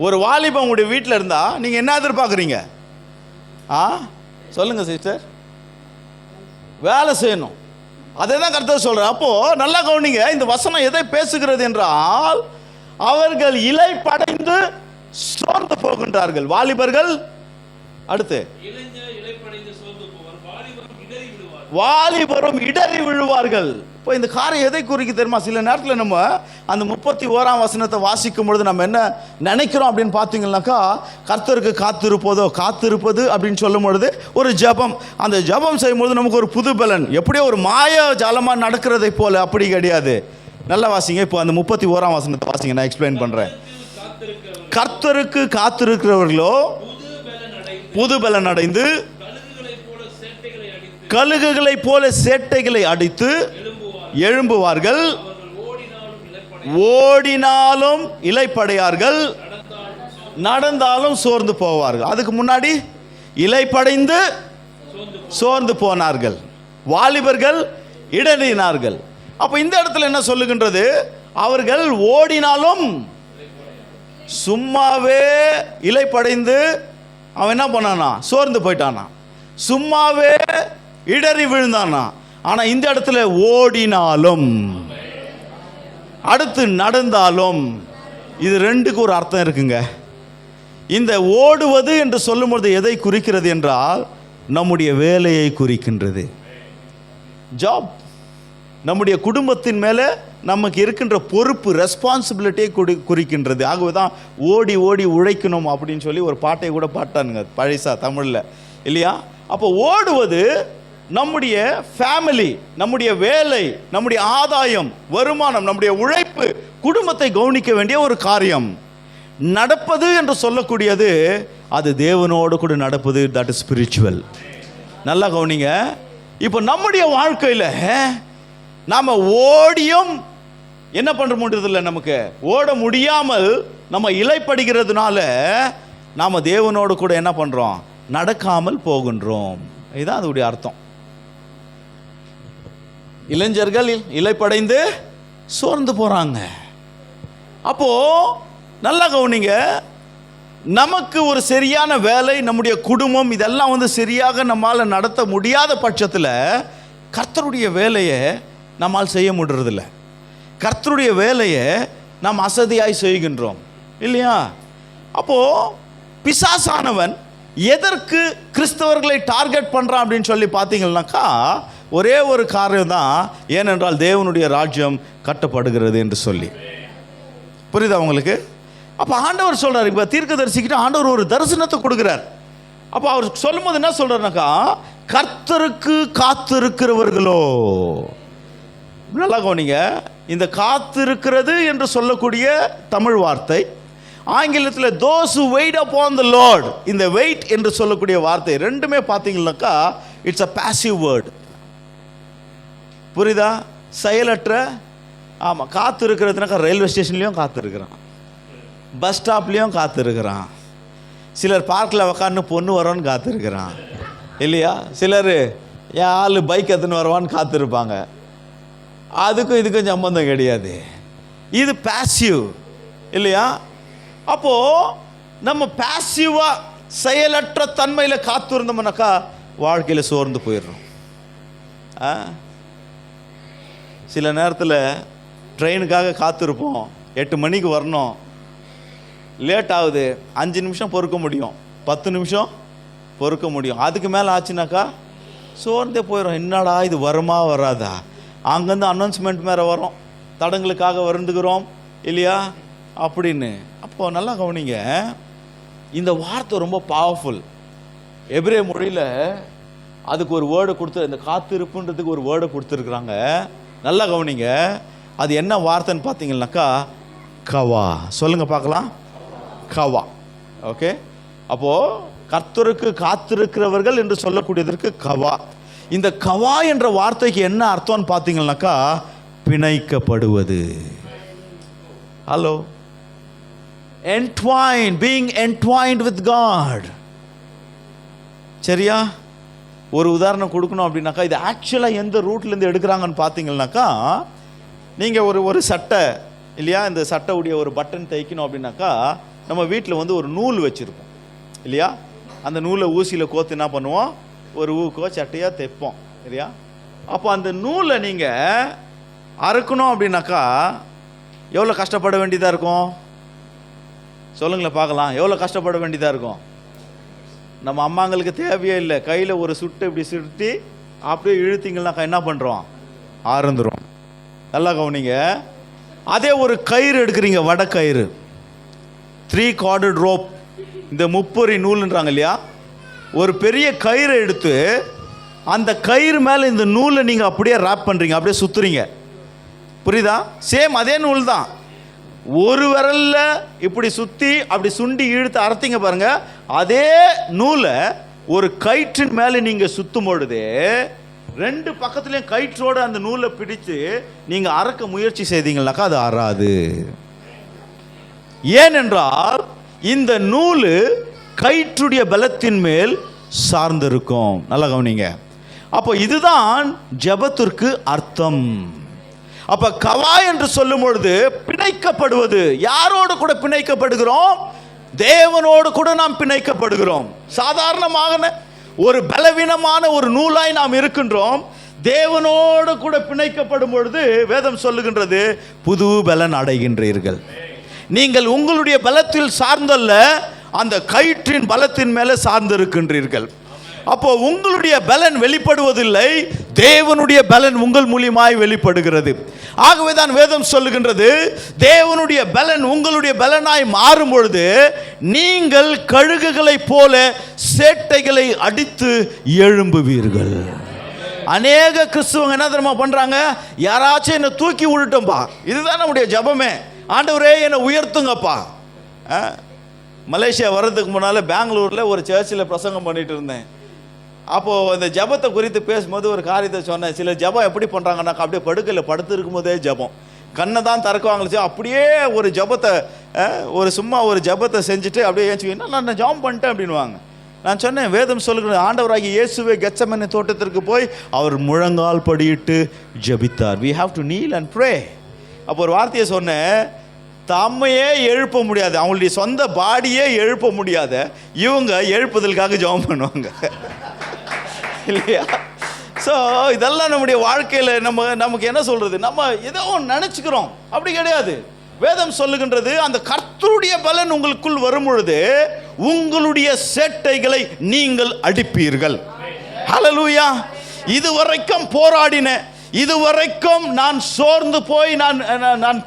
Speaker 2: ஒரு வாலிபம் உங்களுடைய வீட்டில் இருந்தால் நீங்கள் என்ன எதிர்பார்க்குறீங்க? சொல்லுங்க சிஸ்டர். வேலை செய்யணும். அதே தான் கர்த்தர் சொல்றார். அப்போ நல்லா கவனிங்க, இந்த வசனம் எதை பேசுகிறது என்றால், அவர்கள் இலை படைந்து சோர்ந்து போகின்றார்கள். வாலிபர்கள் அடுத்து வாலிபரும் இடறி விழுவார்கள். இப்போ இந்த காரியம் எதை குறிக்க தெரியுமா? சில நேரத்தில் நம்ம அந்த 31ஆம் வசனத்தை வாசிக்கும் பொழுது நம்ம என்ன நினைக்கிறோம் அப்படின்னு பார்த்தீங்கன்னாக்கா, கர்த்தருக்கு காத்திருப்பது அப்படின்னு சொல்லும் பொழுது ஒரு ஜபம். அந்த ஜபம் செய்யும்போது நமக்கு ஒரு புது பலன், எப்படியோ ஒரு மாய ஜாலமாக நடக்கிறதை போல. அப்படி கிடையாது. நல்லா வாசிங்க. இப்போ அந்த 31ஆம் வசனத்தை வாசிங்க, நான் எக்ஸ்பிளைன் பண்ணுறேன். கர்த்தருக்கு காத்திருக்கிறவர்களோ புது பலன் அடைந்து கழுகுகளைப் போல சேட்டைகளை அடித்து எழும்புவார்கள். ஓடினாலும் இளைப்படையார்கள், நடந்தாலும் சோர்ந்து போவார்கள். அதுக்கு முன்னாடி இளைப்படைந்து சோர்ந்து போனார்கள், வாலிபர்கள் இடறினார்கள். அப்ப இந்த இடத்துல என்ன சொல்லுகின்றது? அவர்கள் ஓடினாலும், சும்மாவே இளைப்படைந்து அவன் என்ன பண்ணானா? சோர்ந்து போயிட்டானா, சும்மாவே இடறி விழுந்தானா. ஆனா இந்த இடத்துல ஓடினாலும், அடுத்து நடந்தாலும், இது ரெண்டுக்கு ஒரு அர்த்தம் இருக்குங்க. இந்த ஓடுவது என்று சொல்லும்போது எதை குறிக்கிறது என்றால், நம்முடைய வேலையை குறிக்கின்றது. ஜாப், நம்முடைய குடும்பத்தின் மேலே நமக்கு இருக்கின்ற பொறுப்பு, ரெஸ்பான்சிபிலிட்டியை குறிக்கின்றது. ஆகவே தான் ஓடி ஓடி உழைக்கணும் அப்படின்னு சொல்லி ஒரு பாட்டை கூட பாட்டானுங்க பழைசா தமிழில், இல்லையா? அப்போ ஓடுவது நம்முடைய ஃபேமிலி, நம்முடைய வேலை, நம்முடைய ஆதாயம், வருமானம், நம்முடைய உழைப்பு, குடும்பத்தை கவனிக்க வேண்டிய ஒரு காரியம். நடப்பது என்று சொல்லக்கூடியது அது தேவனோடு கூட நடப்பது, தட் இஸ் ஸ்பிரிச்சுவல். நல்லா கவனிங்க. இப்போ நம்முடைய வாழ்க்கையில் நாம் ஓடியும் என்ன பண்ண முடியறதில்லை, நமக்கு ஓட முடியாமல் நம்ம இலைப்படுகிறதுனால நாம் தேவனோடு கூட என்ன பண்ணுறோம்? நடக்காமல் போகின்றோம். இதுதான் அதோடைய அர்த்தம். இளைஞர்கள் இலைப்படைந்து சோர்ந்து போகிறாங்க. அப்போ நல்லா கவனிங்க, நமக்கு ஒரு சரியான வேலை, நம்முடைய குடும்பம், இதெல்லாம் சரியாக நம்மால் நடத்த முடியாத பட்சத்தில் கர்த்தருடைய வேலையை நம்மால் செய்ய முடியறதில்ல. கர்த்தருடைய வேலையை நாம் அசதியாய் செய்கின்றோம், இல்லையா? அப்போது பிசாசானவன் எதற்கு கிறிஸ்தவர்களை டார்கெட் பண்ணுறான் அப்படின்னு சொல்லி பார்த்தீங்கன்னாக்கா, ஒரே ஒரு காரியம் தான், ஏனென்றால் தேவனுடைய ராஜ்யம் கட்டப்படுகிறது என்று சொல்லி. புரியுதா உங்களுக்கு? அப்போ ஆண்டவர் சொல்கிறார், இப்போ தீர்க்கதரிசிக்கிட்ட ஆண்டவர் ஒரு தரிசனத்தை கொடுக்குறார். அப்போ அவர் சொல்லும் போது என்ன சொல்கிறாருனாக்கா, கர்த்தருக்கு காத்திருக்கிறவர்களோ. நல்லா கவனிங்க, இந்த காத்திருக்கிறது என்று சொல்லக்கூடிய தமிழ் வார்த்தை, ஆங்கிலத்தில் those who wait upon the Lord, இந்த வெயிட் என்று சொல்லக்கூடிய வார்த்தை ரெண்டுமே பார்த்தீங்கன்னாக்கா இட்ஸ் அ பாசிவ் வேர்டு. புரியுதா? செயலற்ற. ஆமாம், காத்திருக்கிறதுனாக்கா ரயில்வே ஸ்டேஷன்லேயும் காத்திருக்கிறான், பஸ் ஸ்டாப்லேயும் காத்திருக்கிறான், சிலர் பார்க்கில் உக்காந்து பொண்ணு வரோன்னு காத்திருக்கிறான், இல்லையா? சிலர் என் ஆள் பைக் எடுத்துன்னு வருவான்னு காத்திருப்பாங்க. அதுக்கும் இதுக்கும் சம்பந்தம் கிடையாது. இது பாசிவ், இல்லையா? அப்போது நம்ம பாசிவாக செயலற்ற தன்மையில் காத்திருந்தோம்னாக்கா வாழ்க்கையில் சோர்ந்து போயிடுறோம். சில நேரத்தில் ட்ரெயினுக்காக காத்திருப்போம், 8 மணிக்கு வரணும், லேட் ஆகுது, 5 நிமிஷம் பொறுக்க முடியும், 10 நிமிஷம் பொறுக்க முடியும். அதுக்கு மேலே ஆச்சுனாக்கா சோர்ந்தே போயிடும். என்னடா இது வருமா வராதா? அங்கேருந்து அனௌன்ஸ்மெண்ட் மேலே வரும், தடங்களுக்காக வருந்துகிறோம், இல்லையா அப்படின்னு. அப்போது நல்லா கவனிங்க, இந்த வார்த்தை ரொம்ப பவர்ஃபுல். எபிரேய மொழியில் அதுக்கு ஒரு வேர்டு கொடுத்து, இந்த காத்திருப்புன்றதுக்கு ஒரு வேர்டை கொடுத்துருக்குறாங்க. நல்லா கவனிங்க, அது என்ன வார்த்தைன்னு பார்த்தீங்கன்னாக்கா கவா. சொல்லுங்கள் பார்க்கலாம். கவா. ஓகே. அப்போது கர்த்தருக்கு காத்திருக்கிறவர்கள் என்று சொல்லக்கூடியதற்கு கவா. இந்த கவா என்ற வார்த்தைக்கு என்ன அர்த்தம்னு பார்த்தீங்கன்னாக்கா பிணைக்கப்படுவது. Hello, entwined, being entwined with God. சரியா? ஒரு உதாரணம் கொடுக்கணும் அப்படின்னாக்கா, இது ஆக்சுவலாக எந்த ரூட்லேருந்து எடுக்கிறாங்கன்னு பார்த்தீங்கன்னாக்கா, நீங்கள் ஒரு சட்டை, இல்லையா, இந்த சட்டையுடைய ஒரு பட்டன் தைக்கணும் அப்படின்னாக்கா நம்ம வீட்டில் ஒரு நூல் வச்சுருப்போம், இல்லையா? அந்த நூலை ஊசியில் கோத்து என்ன பண்ணுவோம், ஒரு ஊக்கோ சட்டையாக தைப்போம், இல்லையா? அப்போ அந்த நூலை நீங்கள் அறுக்கணும் அப்படின்னாக்கா எவ்வளோ கஷ்டப்பட வேண்டியதாக இருக்கும்? சொல்லுங்களேன் பார்க்கலாம். எவ்வளோ கஷ்டப்பட வேண்டியதாக இருக்கும்? நம்ம அம்மாங்களுக்கு தேவையே இல்லை, கையில் ஒரு சுட்டு இப்படி சுருட்டி அப்படியே இழுத்தீங்கன்னாக்கா என்ன பண்ணுறோம்? ஆறந்துரும். நல்லா கவனிங்க. அதே ஒரு கயிறு எடுக்கிறீங்க, வட கயிறு, 3 corded rope, இந்த முப்பொறி நூலுன்றாங்க இல்லையா, ஒரு பெரிய கயிறை எடுத்து அந்த கயிறு மேலே இந்த நூலை நீங்கள் அப்படியே ராப் பண்ணுறீங்க, அப்படியே சுற்றுறீங்க. புரியுதா? சேம் அதே நூல் தான். ஒரு விரலில் இப்படி சுற்றி அப்படி சுண்டி இழுத்து அறுத்தீங்க பாருங்க. அதே நூலை ஒரு கயிற்றின் மேலே நீங்கள் சுற்றும் பொழுது 2 பக்கத்துலேயும் கயிற்றோடு அந்த நூலை பிடித்து நீங்கள் அறுக்க முயற்சி செய்தீங்கன்னாக்கா அது அறாது. ஏனென்றால் இந்த நூல் கயிற்றுடைய பலத்தின் மேல் சார்ந்திருக்கும். நல்லா கவனிங்க. அப்போ இதுதான் ஜெபத்திற்கு அர்த்தம். அப்ப கவா என்று சொல்லும் பொழுது பிணைக்கப்படுவது. யாரோடு கூட பிணைக்கப்படுகிறோம்? தேவனோடு கூட நாம் பிணைக்கப்படுகிறோம். சாதாரணமாக ஒரு பலவீனமான ஒரு நூலாய் நாம் இருக்கின்றோம். தேவனோடு கூட பிணைக்கப்படும் பொழுது வேதம் சொல்லுகின்றது, புது பலன் அடைகின்றீர்கள். நீங்கள் உங்களுடைய பலத்தில் சார்ந்தல்ல, அந்த கயிற்றின் பலத்தின் மேலே சார்ந்திருக்கின்றீர்கள். அப்போ உங்களுடைய பலன் வெளிப்படுவதில்லை, தேவனுடைய பலன் உங்கள் மூலியமாய் வெளிப்படுகிறது. ஆகவே தான் வேதம் சொல்லுகின்றது, தேவனுடைய பலன் உங்களுடைய பலனாய் மாறும் பொழுது நீங்கள் கழுகுகளைப் போல சேட்டைகளை அடித்து எழும்புவீர்கள். அநேக கிறிஸ்துவங்க என்ன தெரியுமா பண்றாங்க? யாராச்சும் என்னை தூக்கி விடட்டும்பா, இதுதான் நம்முடைய ஜபமே. ஆண்டவரே என்னை உயர்த்துங்கப்பா. மலேசியா வர்றதுக்கு முன்னால் பெங்களூரில் ஒரு சர்ச்சில் பிரசங்கம் பண்ணிட்டு இருந்தேன். அப்போது அந்த ஜபத்தை குறித்து பேசும்போது ஒரு காரியத்தை சொன்னேன். சில ஜபம் எப்படி பண்ணுறாங்கன்னாக்கா, அப்படியே படுக்கையில் படுத்து இருக்கும் போதே ஜபம், கண்ணை தான் திறக்குவாங்களே, அப்படியே ஒரு ஜபத்தை சும்மா ஒரு ஜபத்தை செஞ்சுட்டு அப்படியே ஏஞ்சிக்கிங்கன்னா நான் ஜபம் பண்ணிட்டேன் அப்படின்வாங்க. நான் சொன்னேன், வேதம் சொல்லுகிற ஆண்டவராகி இயேசுவே கெத்செமனே தோட்டத்திற்கு போய் அவர் முழங்கால் படியிட்டு ஜபித்தார். we have to kneel and pray. அப்போ ஒரு வார்த்தையை சொன்னேன், தம்மையே எழுப்ப முடியாது, அவங்களுடைய சொந்த பாடியே எழுப்ப முடியாத இவங்க எழுப்புதலுக்காக ஜெபம் பண்ணுவாங்க இல்லையா? ஸோ இதெல்லாம் நம்முடைய வாழ்க்கையில் நமக்கு என்ன சொல்கிறது, நம்ம ஏதோ நினச்சிக்கிறோம், அப்படி கிடையாது. வேதம் சொல்லுகின்றது, அந்த கர்த்தருடைய பலன் உங்களுக்குள் வரும் பொழுது உங்களுடைய சேட்டைகளை நீங்கள் அடிப்பீர்கள். ஹல்லேலூயா. இதுவரைக்கும் போராடின, இதுவரைக்கும் நான் சோர்ந்து போய் நான்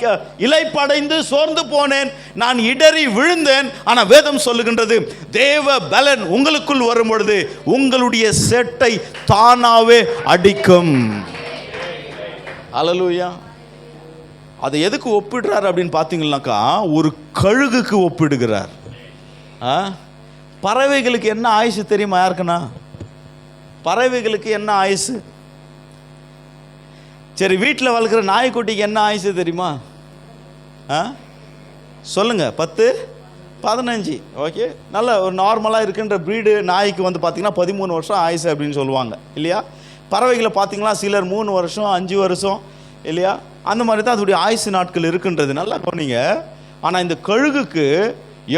Speaker 2: இளைப்படைந்து சோர்ந்து போனேன், நான் இடறி விழுந்தேன். ஆனால் வேதம் சொல்லுகின்றது, தேவ பலன் உங்களுக்குள் வரும் பொழுது உங்களுடைய சேட்டை தானாவே அடிக்கும். ஹல்லேலூயா. அதை எதுக்கு ஒப்பிடுறார் அப்படின்னு பார்த்தீங்கன்னாக்கா, ஒரு கழுகுக்கு ஒப்பிடுகிறார். பறவைகளுக்கு என்ன ஆயுசு தெரியுமா? யாருக்குன்னா பறவைகளுக்கு என்ன ஆயுசு? சரி, வீட்டில் வளர்க்குற நாய்க்குட்டிக்கு என்ன ஆயுசு தெரியுமா? சொல்லுங்க, 10-15. ஓகே, நல்ல ஒரு நார்மலாக இருக்கின்ற ப்ரீடு நாய்க்கு வந்து பார்த்தீங்கன்னா 13 வருஷம் ஆயுசு அப்படின்னு சொல்லுவாங்க இல்லையா? பறவைகளை பார்த்தீங்கன்னா சிலர் 3 வருஷம் 5 வருஷம் இல்லையா? அந்த மாதிரி தான் அதோடைய ஆயுசு நாட்கள் இருக்கின்றது. நல்லா கவனிங்க. ஆனால் இந்த கழுகுக்கு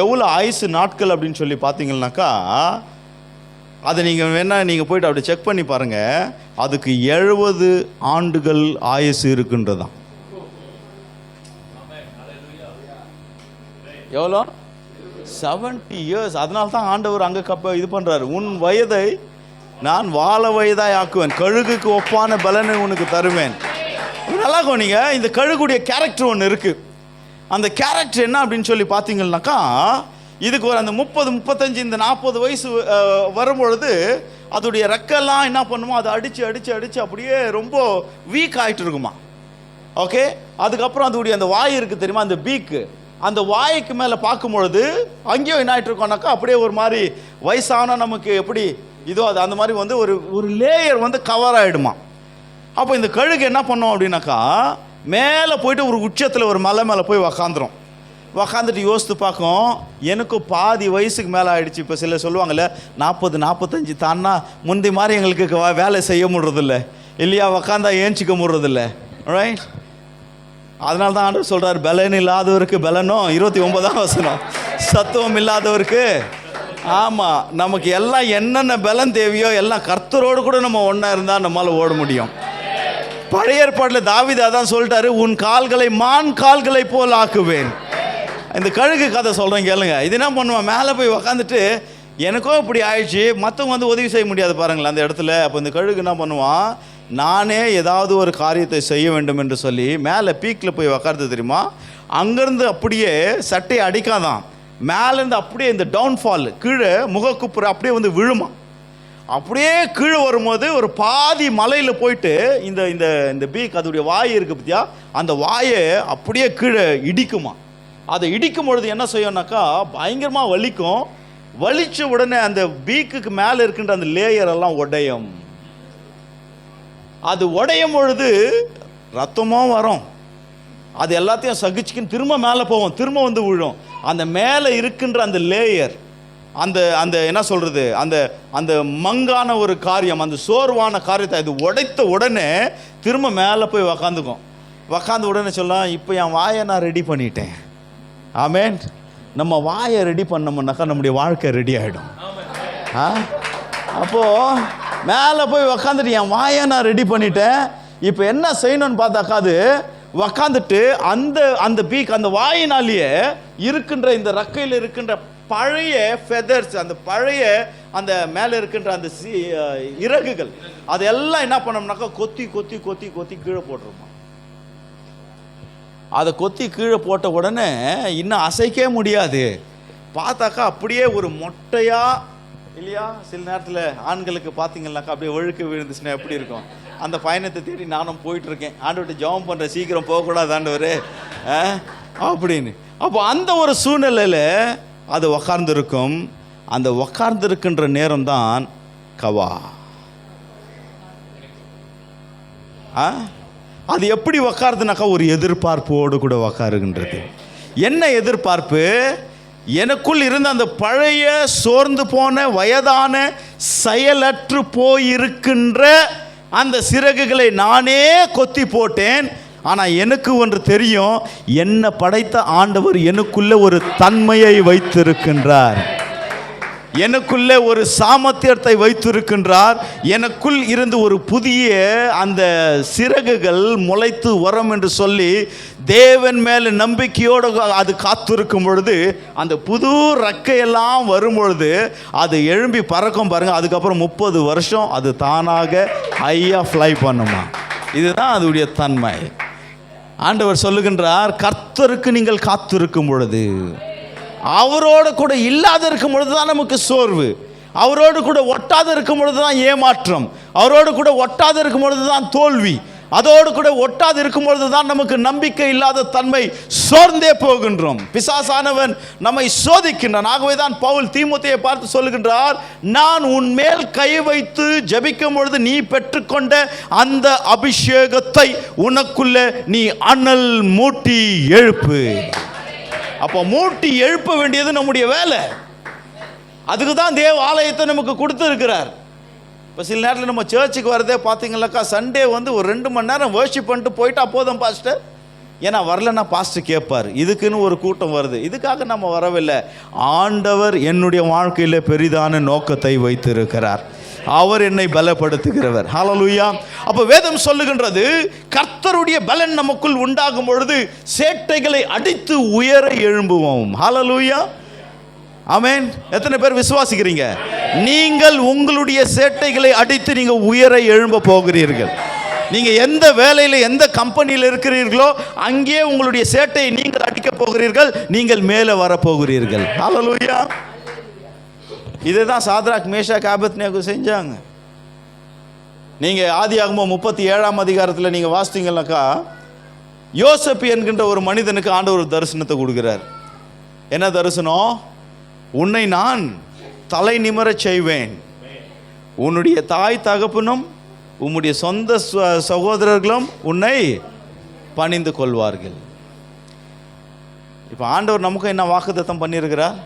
Speaker 2: எவ்வளோ ஆயுசு நாட்கள் அப்படின்னு சொல்லி பார்த்தீங்கன்னாக்கா, அதை நீங்கள் வேணால் நீங்கள் போய்ட்டு அப்படி செக் பண்ணி பாருங்கள். அதுக்கு 70 ஆண்டுகள் ஆயுசு இருக்கின்றதான். எவ்வளோ? 70 இயர்ஸ். அதனால தான் ஆண்டவர் அங்கே இது பண்ணுறாரு, உன் வயதை நான் வாழ வயதாய் ஆக்குவேன், கழுகுக்கு ஒப்பான பலனை உனக்கு தருவேன். நல்லா கவனிங்க. இந்த கழுகுடைய கேரக்டர் ஒன்று இருக்குது. அந்த கேரக்டர் என்ன அப்படின்னு சொல்லி பார்த்தீங்கன்னாக்கா, இதுக்கு ஒரு அந்த 30, 35, இந்த 40 வயசு வரும்பொழுது அதோடைய ரெக்கெல்லாம் என்ன பண்ணுமோ, அதை அடித்து அடித்து அடித்து அப்படியே ரொம்ப வீக் ஆகிட்டு இருக்குமா. ஓகே, அதுக்கப்புறம் அதோடைய அந்த வாய் இருக்குது தெரியுமா, அந்த பீக்கு, அந்த வாய்க்கு மேலே பார்க்கும்பொழுது அங்கேயும் என்ன ஆகிட்டு இருக்கோம்னாக்கா, அப்படியே ஒரு மாதிரி வயசான நமக்கு எப்படி இதோ அது அந்த மாதிரி வந்து ஒரு லேயர் வந்து கவர் ஆகிடுமா. அப்போ இந்த கழுகு என்ன பண்ணோம் அப்படின்னாக்கா, மேலே போயிட்டு ஒரு உச்சத்தில் ஒரு மலை மேலே போய் உக்காந்துட்டு யோசித்து பார்க்கும், எனக்கும் பாதி வயசுக்கு மேலே ஆகிடுச்சு. இப்போ சில சொல்லுவாங்கள்ல 40, 45 தான்னா முந்தி மாதிரி எங்களுக்கு வேலை செய்ய முடிறதில்ல இல்லையா, உக்காந்தா ஏஞ்சிக்க முடிறதில்ல. ரைட்? அதனால தான் ஆண்டவர் சொல்கிறார், பலன் இல்லாதவருக்கு பலனும், 29ஆம் வசனம், சத்துவம் இல்லாதவருக்கு. ஆமாம், நமக்கு எல்லாம் என்னென்ன பலன் தேவையோ எல்லாம் கர்த்தரோடு கூட நம்ம ஒன்றா இருந்தால் நம்மளால் ஓட முடியும். பழைய ஏற்பாட்டில் தாவீது அதான் சொல்லிட்டாரு, உன் கால்களை மான் கால்களை போல் ஆக்குவேன். இந்த கழுகு கதை சொல்கிறேன் கேளுங்க. இது என்ன பண்ணுவான், மேலே போய் உக்காந்துட்டு எனக்கும் இப்படி ஆயிடுச்சு, மற்றவங்க வந்து உதவி செய்ய முடியாது பாருங்களேன் அந்த இடத்துல. அப்போ இந்த கழுகு என்ன பண்ணுவான், நானே ஏதாவது ஒரு காரியத்தை செய்ய வேண்டும் என்று சொல்லி மேலே பீக்கில் போய் உக்காருது தெரியுமா. அங்கேருந்து அப்படியே சட்டையை அடிக்காதான், மேலேருந்து அப்படியே இந்த டவுன்ஃபால் கீழே முகக்குப்புற அப்படியே வந்து விழுமா. அப்படியே கீழே வரும்போது ஒரு பாதி மலையில் போயிட்டு இந்த இந்த இந்த பீக் அதோடைய வாய் இருக்குது பற்றியா, அந்த வாயை அப்படியே கீழே இடிக்குமா. அதை இடிக்கும் பொழுது என்ன செய்யும்னாக்கா பயங்கரமாக வலிக்கும். வலிச்ச உடனே அந்த பீக்குக்கு மேலே இருக்கின்ற அந்த லேயர் எல்லாம் உடையும். அது உடையும் பொழுது ரத்தமும் வரும். அது எல்லாத்தையும் சகிச்சுக்கின்னு திரும்ப மேலே போவோம், திரும்ப வந்து விழும். அந்த மேலே இருக்கின்ற அந்த லேயர், அந்த அந்த என்ன சொல்கிறது, அந்த அந்த மங்கான ஒரு காரியம், அந்த சோர்வான காரியத்தை அது உடைத்த உடனே திரும்ப மேலே போய் உக்காந்துக்கும். உக்காந்த உடனே சொல்லலாம், இப்போ என் வாயை நான் ரெடி பண்ணிட்டேன். ஆமேன். நம்ம வாயை ரெடி பண்ணோம்னாக்கா நம்முடைய வாழ்க்கை ரெடி ஆகிடும். அப்போது மேலே போய் உக்காந்துட்டு என் வாயை நான் ரெடி பண்ணிட்டேன், இப்போ என்ன செய்யணும்னு பார்த்தாக்கா அது உக்காந்துட்டு அந்த அந்த பீக் அந்த வாயினாலேயே இருக்கின்ற இந்த ரக்கையில் இருக்கின்ற பழைய ஃபெதர்ஸ், அந்த பழைய அந்த மேலே இருக்கின்ற அந்த இறகுகள் அதெல்லாம் என்ன பண்ணோம்னாக்கா கொத்தி கொத்தி கொத்தி கொத்தி கீழே போட்டுருமா. அதை கொத்தி கீழே போட்ட உடனே இன்னும் அசைக்கவே முடியாது. பார்த்தாக்கா அப்படியே ஒரு மொட்டையா இல்லையா. சில நேரத்தில் ஆண்களுக்கு பார்த்தீங்கன்னாக்கா அப்படியே ஒழுக்க விழுந்துச்சுன்னா எப்படி இருக்கும். அந்த பயணத்தை தேடி நானும் போயிட்டுருக்கேன். ஆண்டவர்கிட்ட ஜெபம் பண்ணுற, சீக்கிரம் போகக்கூடாது ஆண்டவரே அப்படின்னு. அப்போ அந்த ஒரு சூழ்நிலையில் அது உக்கார்ந்துருக்கும். அந்த உக்கார்ந்துருக்கின்ற நேரம்தான் கவா. அது எப்படி உக்காருதுனாக்கா ஒரு எதிர்பார்ப்போடு கூட உக்காருகின்றது. என்ன எதிர்பார்ப்பு? எனக்குள் இருந்த அந்த பழைய சோர்ந்து போன வயதான செயலற்று போயிருக்கின்ற அந்த சிறகுகளை நானே கொத்தி போட்டேன். ஆனால் எனக்கு ஒன்று தெரியும், என்னை படைத்த ஆண்டவர் எனக்குள்ள ஒரு தன்மையை வைத்திருக்கின்றார், எனக்குள்ளே ஒரு சாமர்த்தியத்தை வைத்திருக்கின்றார். எனக்குள் இருந்து ஒரு புதிய அந்த சிறகுகள் முளைத்து வரும் என்று சொல்லி தேவன் மேலே நம்பிக்கையோடு அது காத்திருக்கும் பொழுது அந்த புது ரெக்கையெல்லாம் வரும் பொழுது அது எழும்பி பறக்கும் பாருங்கள். அதுக்கப்புறம் 30 வருஷம் அது தானாக ஹையாக ஃப்ளை பண்ணுமா. இதுதான் அதோடைய தன்மை. ஆண்டவர் சொல்லுகின்றார், கர்த்தருக்கு நீங்கள் காத்திருக்கும் பொழுது, அவரோடு கூட இல்லாத இருக்கும் பொழுது தான் நமக்கு சோர்வு, அவரோடு கூட ஒட்டாத இருக்கும் பொழுது தான் ஏமாற்றம், அவரோடு கூட ஒட்டாத இருக்கும் பொழுது தான் தோல்வி, அதோடு கூட ஒட்டாது இருக்கும் பொழுது தான் நமக்கு நம்பிக்கை இல்லாத தன்மை, சோர்ந்தே போகின்றோம். பிசாசானவன் நம்மை சோதிக்கின்றான். ஆகவே தான் பவுல் தீமோத்தேயை பார்த்து சொல்லுகின்றார், நான் உன் மேல் கை வைத்து ஜெபிக்கும் பொழுது நீ பெற்றுக்கொண்ட அந்த அபிஷேகத்தை உனக்குள்ள நீ அனல் மூட்டி எழுப்பு. அப்போ மூட்டி எழுப்ப வேண்டியது நம்முடைய வேலை. அதுக்கு தான் தேவ ஆலயத்தை நமக்கு கொடுத்துருக்கிறார். இப்போ சில நேரத்தில் நம்ம சர்ச்சுக்கு வரதே பார்த்தீங்கன்னாக்கா சண்டே வந்து ஒரு 2 மணி நேரம் வர்ஷிப் பண்ணிட்டு போயிட்டா போதும் பாஸ்டர். ஏன்னா வரலன்னா பாஸ்டர் கேட்பார், இதுக்குன்னு ஒரு கூட்டம் வருது, இதுக்காக நம்ம வரவில்லை. ஆண்டவர் என்னுடைய வாழ்க்கையில் பெரிதான நோக்கத்தை வைத்திருக்கிறார், அவர் என்னை பலப்படுத்துகிறவர். ஹல்லேலூயா. அப்போ வேதம் சொல்லுகின்றது, கர்த்தருடைய பலன் நமக்குள் உண்டாகும் பொழுது சேட்டைகளை அடித்து உயர எழும்புவோம். ஹல்லேலூயா. ஆமென். எத்தனை பேர் விசுவாசிக்கிறீங்க? நீங்கள் உங்களுடைய சேட்டைகளை அடித்து நீங்கள் உயர எழும்ப போகிறீர்கள். நீங்கள் எந்த வேலையில் எந்த கம்பெனியில் இருக்கிறீர்களோ அங்கே உங்களுடைய சேட்டையை நீங்கள் அடிக்க போகிறீர்கள், நீங்கள் மேலே வரப்போகிறீர்கள். ஹல்லேலூயா. இதுதான் சாத்ராக் மேஷாக் ஆபேத்நேகோ செஞ்சாங்க. நீங்கள் ஆதியாகமம் 37ஆம் அதிகாரத்தில் நீங்கள் வாசித்தீங்கன்னாக்கா யோசேப்பு என்கின்ற ஒரு மனிதனுக்கு ஆண்டவர் ஒரு தரிசனத்தை கொடுக்கிறார். என்ன தரிசனம்? உன்னை நான் தலை நிமிரச் செய்வேன், உன்னுடைய தாய் தகப்பனும் உன்னுடைய சொந்த சகோதரர்களும் உன்னை பணிந்து கொள்வார்கள். இப்போ ஆண்டவர் நமக்கு என்ன வாக்குத்தத்தம் பண்ணியிருக்கிறார்?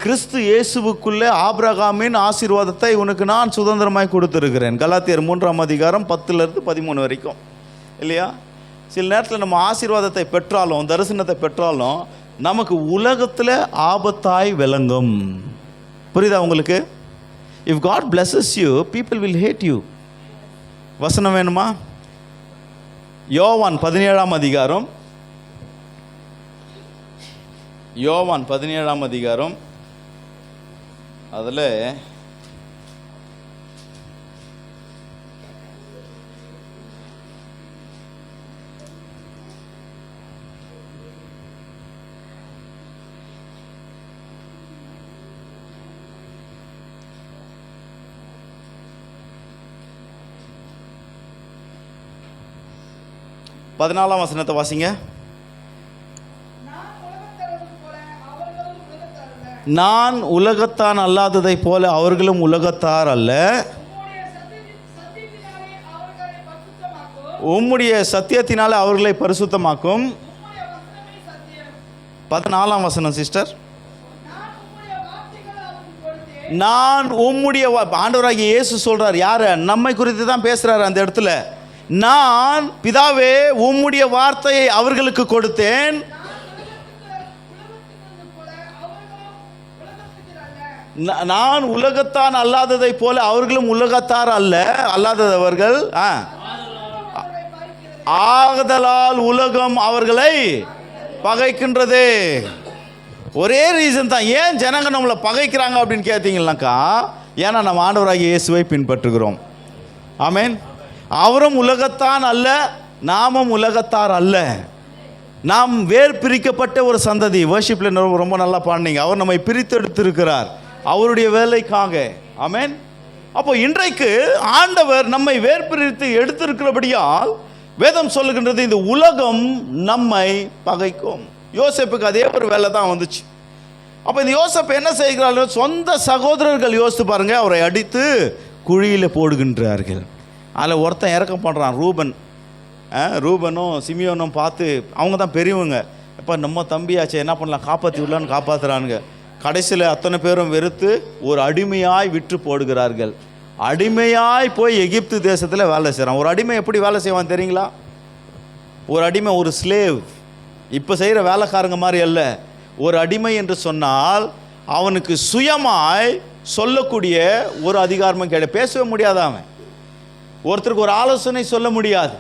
Speaker 2: கிறிஸ்து இயேசுவுக்குள்ளே ஆபிரகாமின் ஆசீர்வாதத்தை உனக்கு நான் சுதந்திரமாய் கொடுத்துருக்கிறேன். கலாத்தியர் 3ஆம் அதிகாரம் 10லிருந்து 13 வரைக்கும் இல்லையா. சில நேரத்தில் நம்ம ஆசீர்வாதத்தை பெற்றாலும் தரிசனத்தை பெற்றாலும் நமக்கு உலகத்தில் ஆபத்தாய் விளங்கும். புரியுதா உங்களுக்கு? If God blesses you, people will hate you. வசனம் வேணுமா? யோவான் 17ஆம் அதிகாரம், யோவான் 17ஆம் அதிகாரம் அதில் பதினாலாம் வசனத்தை வாசிங்க. நான் உலகத்தான் அல்லாததை போல அவர்களும் உலகத்தார் அல்ல, உம்முடைய சத்தியத்தினாலே அவர்களை பரிசுத்தமாக்கும். 14ஆம் வசனம் சிஸ்டர். நான் உம்முடைய, ஆண்டவராகிய இயேசு சொல்றார். யாரு? நம்மை குறித்து தான் பேசுறாரு அந்த இடத்துல. நான் பிதாவே உம்முடைய வார்த்தையை அவர்களுக்கு கொடுத்தேன், நான் உலகத்தான் அல்லாததை போல அவர்களும் உலகத்தார் அல்ல, அல்லாதவர்கள். ஆதலால் உலகம் அவர்களை பகைக்கின்றது. ஒரே ரீசன் தான் ஏன் ஜனங்க நம்மளை பகைக்கிறாங்க அப்படின்னு கேட்டீங்கன்னாக்கா, ஏன்னா நம்ம ஆண்டவராகிய இயேசுவை பின்பற்றுகிறோம். ஆமென். அவரும் உலகத்தான் அல்ல, நாமும் உலகத்தார் அல்ல. நாம் வேர் பிரிக்கப்பட்ட ஒரு சந்ததி. வர்ஷிப்பில் ரொம்ப நல்லா பாடினீங்க. அவர் நம்மை பிரித்தெடுத்திருக்கிறார் அவருடைய வேலைக்காக. ஆமென். அப்போ இன்றைக்கு ஆண்டவர் நம்மை வேர் பிரித்து எடுத்திருக்கிறபடியால் வேதம் சொல்லுகின்றது, இந்த உலகம் நம்மை பகைக்கும். யோசேப்புக்கு அதே ஒரு வேலை தான் வந்துச்சு. அப்போ இந்த யோசேப்பு என்ன செய்கிறார்கள்? சொந்த சகோதரர்கள் யோசித்து பாருங்க, அவரை அடித்து குழியில் போடுகின்றார்கள். அதில் ஒருத்தன் இறக்கம் பண்ணுறான், ரூபனும் சிமியோனும் பார்த்து, அவங்க தான் பெரியவங்க, இப்போ நம்ம தம்பியாச்சு என்ன பண்ணலாம், காப்பாற்றி விடலான்னு காப்பாற்றுறானுங்க. கடைசியில் அத்தனை பேரும் வெறுத்து ஒரு அடிமையாய் விற்று போடுகிறார்கள். அடிமையாய் போய் எகிப்து தேசத்தில் வேலை செய்கிறான். ஒரு அடிமை எப்படி வேலை செய்வான் தெரியுங்களா? ஒரு அடிமை, ஒரு ஸ்லேவ், இப்போ செய்கிற வேலைக்காரங்க மாதிரி அல்ல. ஒரு அடிமை என்று சொன்னால் அவனுக்கு சுயமாய் சொல்லக்கூடிய ஒரு அதிகாரமும் கிடையாது. பேசவே முடியாது, அவன் ஒருத்தருக்கு ஒரு ஆலோசனை சொல்ல முடியாது.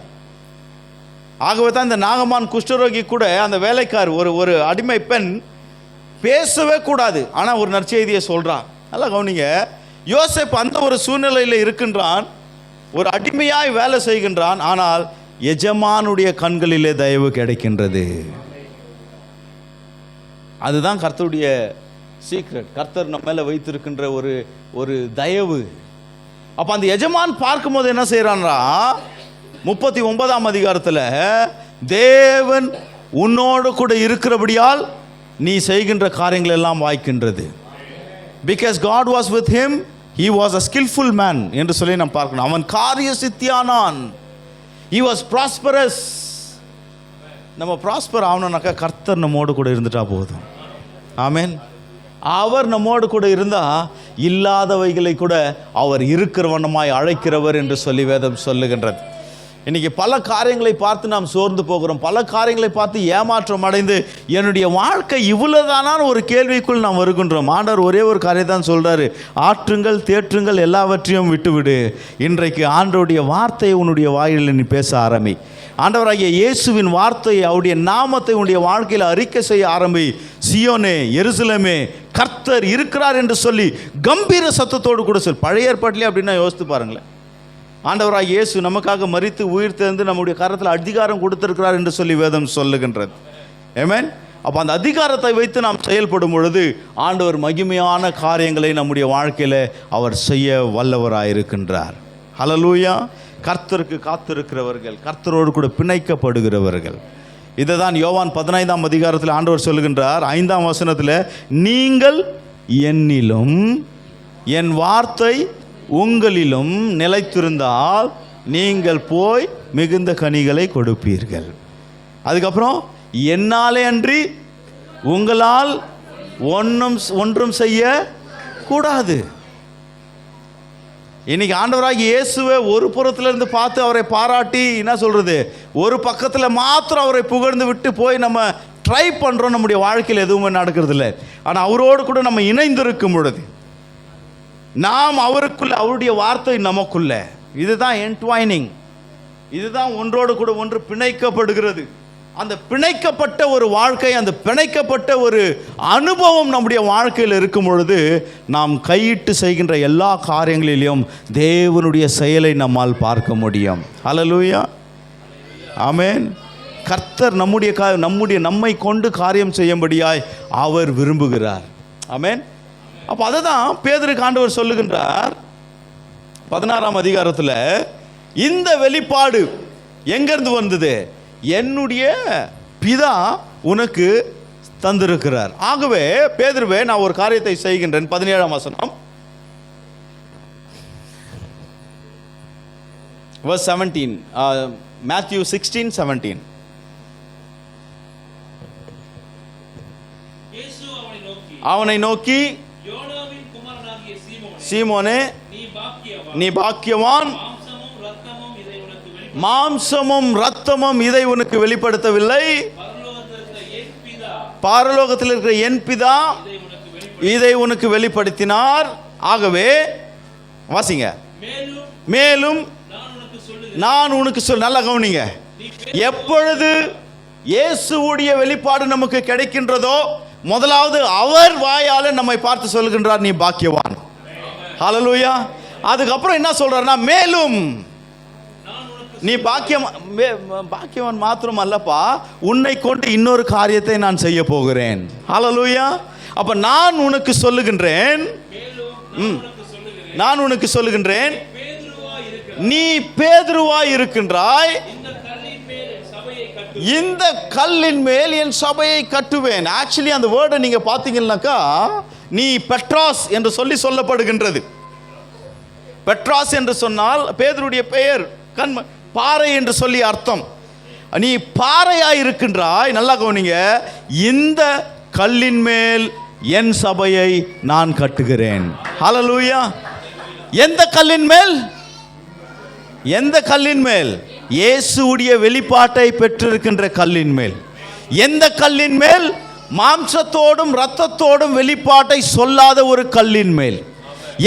Speaker 2: ஆகவே தான் இந்த நாகமான் குஷ்டரோகி கூட அந்த வேலைக்கார், ஒரு அடிமை பெண் பேசவே கூடாது, ஆனால் ஒரு நற்செய்தியை சொல்கிறான். நல்லா கவனிங்க. யோசேப்பு அந்த ஒரு சூழ்நிலையில் இருக்கின்றான், ஒரு அடிமையாய் வேலை செய்கின்றான். ஆனால் எஜமானுடைய கண்களிலே தயவு கிடைக்கின்றது. அதுதான் கர்த்தருடைய சீக்ரெட். கர்த்தர் நம்ம மேலே வைத்திருக்கின்ற ஒரு தயவு. அப்போ அந்த எஜமான் பார்க்கும்போது என்ன செய்கிறான்றா, 39ஆம் அதிகாரத்தில், தேவன் உன்னோடு கூட இருக்கிறபடியால் நீ செய்கின்ற காரியங்கள் எல்லாம் வாய்க்கின்றது. Because God was with him, he was a skillful man என்று சொல்லி நாம் பார்க்கணும். அவன் காரிய சித்தியானான், he was prosperous. நம்ம ப்ராஸ்பர் ஆகணும்னாக்கா கர்த்தர் நம்மோடு கூட இருந்துட்டா போதும். ஆமென். அவர் நம்மோடு கூட இருந்தால் இல்லாதவைகளை கூட அவர் இருக்கிற வண்ணமாய் அழைக்கிறவர் என்று சொல்லி வேதம் சொல்லுகின்றது. இன்றைக்கி பல காரியங்களை பார்த்து நாம் சோர்ந்து போகிறோம். பல காரியங்களை பார்த்து ஏமாற்றம் அடைந்து என்னுடைய வாழ்க்கை இவ்வளோதானான்னு ஒரு கேள்விக்குள் நாம் வருகின்றோம். ஆண்டவர் ஒரே ஒரு காரியம் தான் சொல்கிறாரு, ஆற்றுங்கள் தேற்றுங்கள் எல்லாவற்றையும் விட்டுவிடு. இன்றைக்கு ஆண்டவருடைய வார்த்தையை உன்னுடைய வாயிலில் நீ பேச ஆரம்பி. ஆண்டவராகிய இயேசுவின் வார்த்தையை, அவருடைய நாமத்தை உன்னுடைய வாழ்க்கையில் அறிக்கை செய்ய ஆரம்பி. சியோனே, எருசலேமே, கர்த்தர் இருக்கிறார் என்று சொல்லி கம்பீர சத்தத்தோடு கூட சொல். பழைய ஏற்பாட்டிலே அப்படின்னா யோசித்து பாருங்களேன். ஆண்டவராகிய இயேசு நமக்காக மரித்து உயிர் தெழுந்து நம்முடைய கரத்தில் அதிகாரம் கொடுத்திருக்கிறார் என்று சொல்லி வேதம் சொல்லுகின்றது. ஆமென். அப்போ அந்த அதிகாரத்தை வைத்து நாம் செயல்படும் பொழுது ஆண்டவர் மகிமையான காரியங்களை நம்முடைய வாழ்க்கையில் அவர் செய்ய வல்லவராயிருக்கின்றார். ஹல்லேலூயா. கர்த்தருக்கு காத்திருக்கிறவர்கள், கர்த்தரோடு கூட பிணைக்கப்படுகிறவர்கள். இதை தான் யோவான் 15ஆம் அதிகாரத்தில் ஆண்டவர் சொல்லுகின்றார். 5ஆம் வசனத்தில், நீங்கள் என்னிலும் என் வார்த்தை உங்களிலும் நிலைத்திருந்தால் நீங்கள் போய் மிகுந்த கனிகளை கொடுப்பீர்கள். அதுக்கப்புறம், என்னாலே அன்றி உங்களால் ஒன்றும் செய்ய கூடாது. இன்னைக்கு ஆண்டவராகிய இயேசுவை ஒரு புறத்திலிருந்து பார்த்து அவரை பாராட்டி என்ன சொல்கிறது, ஒரு பக்கத்தில் மாத்திரம் அவரை புகழ்ந்து விட்டு போய் நம்ம ட்ரை பண்ணுறோம். நம்முடைய வாழ்க்கையில் எதுவுமே நடக்கிறது இல்லை. ஆனால் அவரோடு கூட நம்ம இணைந்திருக்கும் பொழுது, நாம் அவருக்குள்ள, அவருடைய வார்த்தை நமக்குள்ள, இதுதான் என்ட்வைனிங், இதுதான் ஒன்றோடு கூட ஒன்று பிணைக்கப்படுகிறது. அந்த பிணைக்கப்பட்ட ஒரு வாழ்க்கை, அந்த பிணைக்கப்பட்ட ஒரு அனுபவம் நம்முடைய வாழ்க்கையில் இருக்கும் பொழுது நாம் கையிட்டு செய்கின்ற எல்லா காரியங்களிலும் தேவனுடைய செயலை நம்மால் பார்க்க முடியும். ஹல்லேலூயா, ஆமென். கர்த்தர் நம்மை கொண்டு காரியம் செய்யும்படியாய் அவர் விரும்புகிறார். ஆமென். அப்போ அதை தான் பேதுருக்கு ஆண்டவர் சொல்லுகின்றார் 16ஆம் அதிகாரத்தில், இந்த வெளிப்பாடு எங்கிருந்து வந்தது? என்னுடைய பிதா உனக்கு தந்திருக்கிறார். ஆகவே பேதுருவே, நான் ஒரு காரியத்தை செய்கின்றேன். 17ஆம் வசனம், verse 17, Matthew 16:17. அவனை நோக்கி, சீமோனே, நீ பாக்கியவான், மாம்சமும் இரத்தமும் இதை உனக்கு வெளிப்படுத்தவில்லை, பரலோகத்தில் இருக்கிற என் பிதா இதை உனக்கு வெளிப்படுத்தினார். ஆகவே வாசிங்க, மேலும் நான் உனக்கு நல்ல கவனிங்க, எப்பொழுது இயேசுவுடைய வெளிப்பாடு நமக்கு கிடைக்கின்றதோ முதலாவது அவர் வாயால நம்மை பார்த்து சொல்கின்றார், நீ பாக்கியவான். ஹல்லேலூயா. அதுக்கப்புறம் என்ன சொல்றாருன்னா, மேலும் நீ பாக்கியவான் மாத்திரம் அல்லப்பா, உன்னை கொண்டு இன்னொரு காரியத்தை நான் செய்ய போகிறேன். ஹல்லேலூயா. அப்ப நான் உனக்கு சொல்லுகின்றேன், நீ பேதுருவாய் இருக்கின்றாய், இந்த கல்லின் மேல் என் சபையை கட்டுவேன். ஆக்சுவலி அந்த வேர்டை நீங்க பார்த்தீங்கன்னாக்கா, நீ பெட்ராஸ் என்று சொல்லப்படுகின்றது. பெட்ராஸ் என்று சொன்னால் பேதுருடைய பெயர், பாறை என்று சொல்லி அர்த்தம். நீ பாறையாய் இருக்கின்றாய். நல்லா கவனிங்க, இந்த கல்லின் மேல் என் சபையை நான் கட்டுகிறேன். ஹல்லேலூயா. எந்த கல்லின் மேல்? எந்த கல்லின் மேல்? இயேசுவுடைய வெளிப்பாட்டை பெற்றிருக்கின்ற கல்லின் மேல். எந்த கல்லின் மேல்? மாம்சத்தோடும் இரத்தத்தோடும் வெளிப்பாட்டை சொல்லாத ஒரு கல்லின் மேல்.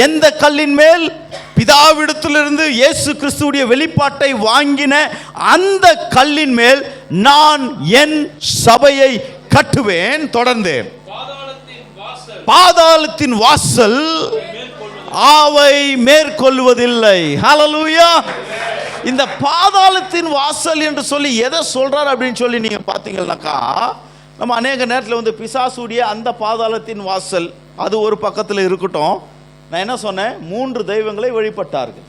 Speaker 2: எந்த கல்லின் மேல்? பிதாவிடத்திலிருந்து இயேசு கிறிஸ்துவுடைய வெளிப்பாட்டை வாங்கின அந்த கல்லின் மேல் நான் என் சபையை கட்டுவேன். தொடர்ந்து, பாதாளத்தின் வாசல் அவை மேற்கொள்வதில்லை. ஹல்லேலூயா. இந்த பாதாளத்தின் வாசல் என்று சொல்லி எதை சொல்றார் அப்படின்னு சொல்லி நீங்க பார்த்தீங்கன்னாக்கா, நம்ம அநேக நேரத்தில் பிசாசுடைய அந்த பாதாளத்தின் வாசல் அது ஒரு பக்கத்தில் இருக்கட்டும். நான் என்ன சொன்னேன்? 3 தெய்வங்களை வழிபட்டார்கள்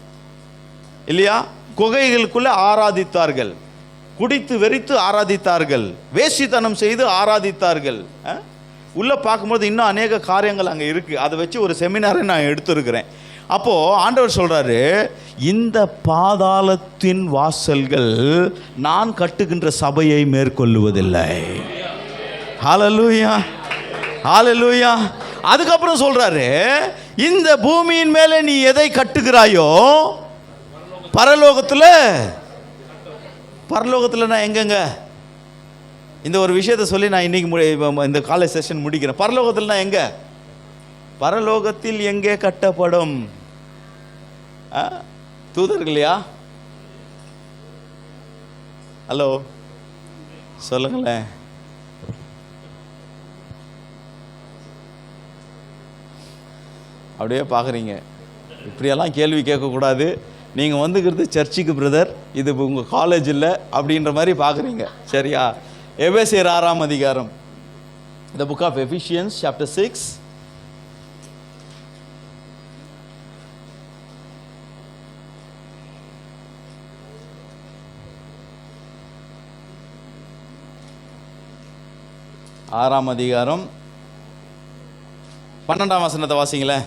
Speaker 2: இல்லையா? குகைகளுக்குள்ள ஆராதித்தார்கள், குடித்து வெறித்து ஆராதித்தார்கள், வேசித்தனம் செய்து ஆராதித்தார்கள். உள்ள பார்க்கும்போது இன்னும் அநேக காரியங்கள் அங்கே இருக்கு. அதை வச்சு ஒரு செமினாரை நான் எடுத்திருக்கிறேன். அப்போ ஆண்டவர் சொல்றாரு, இந்த பாதாளத்தின் வாசல்கள் நான் கட்டுகின்ற சபையை மேற்கொள்ளுவதில்லை. ஹல்லேலூயா, ஹல்லேலூயா. அதுக்கப்புறம் சொல்றாரு, இந்த பூமியின் மேலே நீ எதை கட்டுகிறாயோ பரலோகத்தில் நான் எங்கெங்க இந்த ஒரு விஷயத்தை சொல்லி நான் இன்னைக்கு இந்த காலேஜ் செஷன் முடிக்கிறேன். பரலோகத்தில் நான் எங்க? பரலோகத்தில் எங்கே கட்டப்படும்? தூதர்களையா? ஹலோ சொல்லுங்களேன். அப்படியே பார்க்குறீங்க. இப்படியெல்லாம் கேள்வி கேட்கக்கூடாது. நீங்கள் வந்துக்கிறது சர்ச்சுக்கு பிரதர், இது உங்கள் காலேஜ் இல்லை அப்படின்ற மாதிரி பார்க்குறீங்க. சரியா? எபேசியர் 6ஆம் அதிகாரம், the book of Ephesians chapter 6. ஆறாம் அதிகாரம் 12ஆம் வசனத்தை வாசிங்களேன்.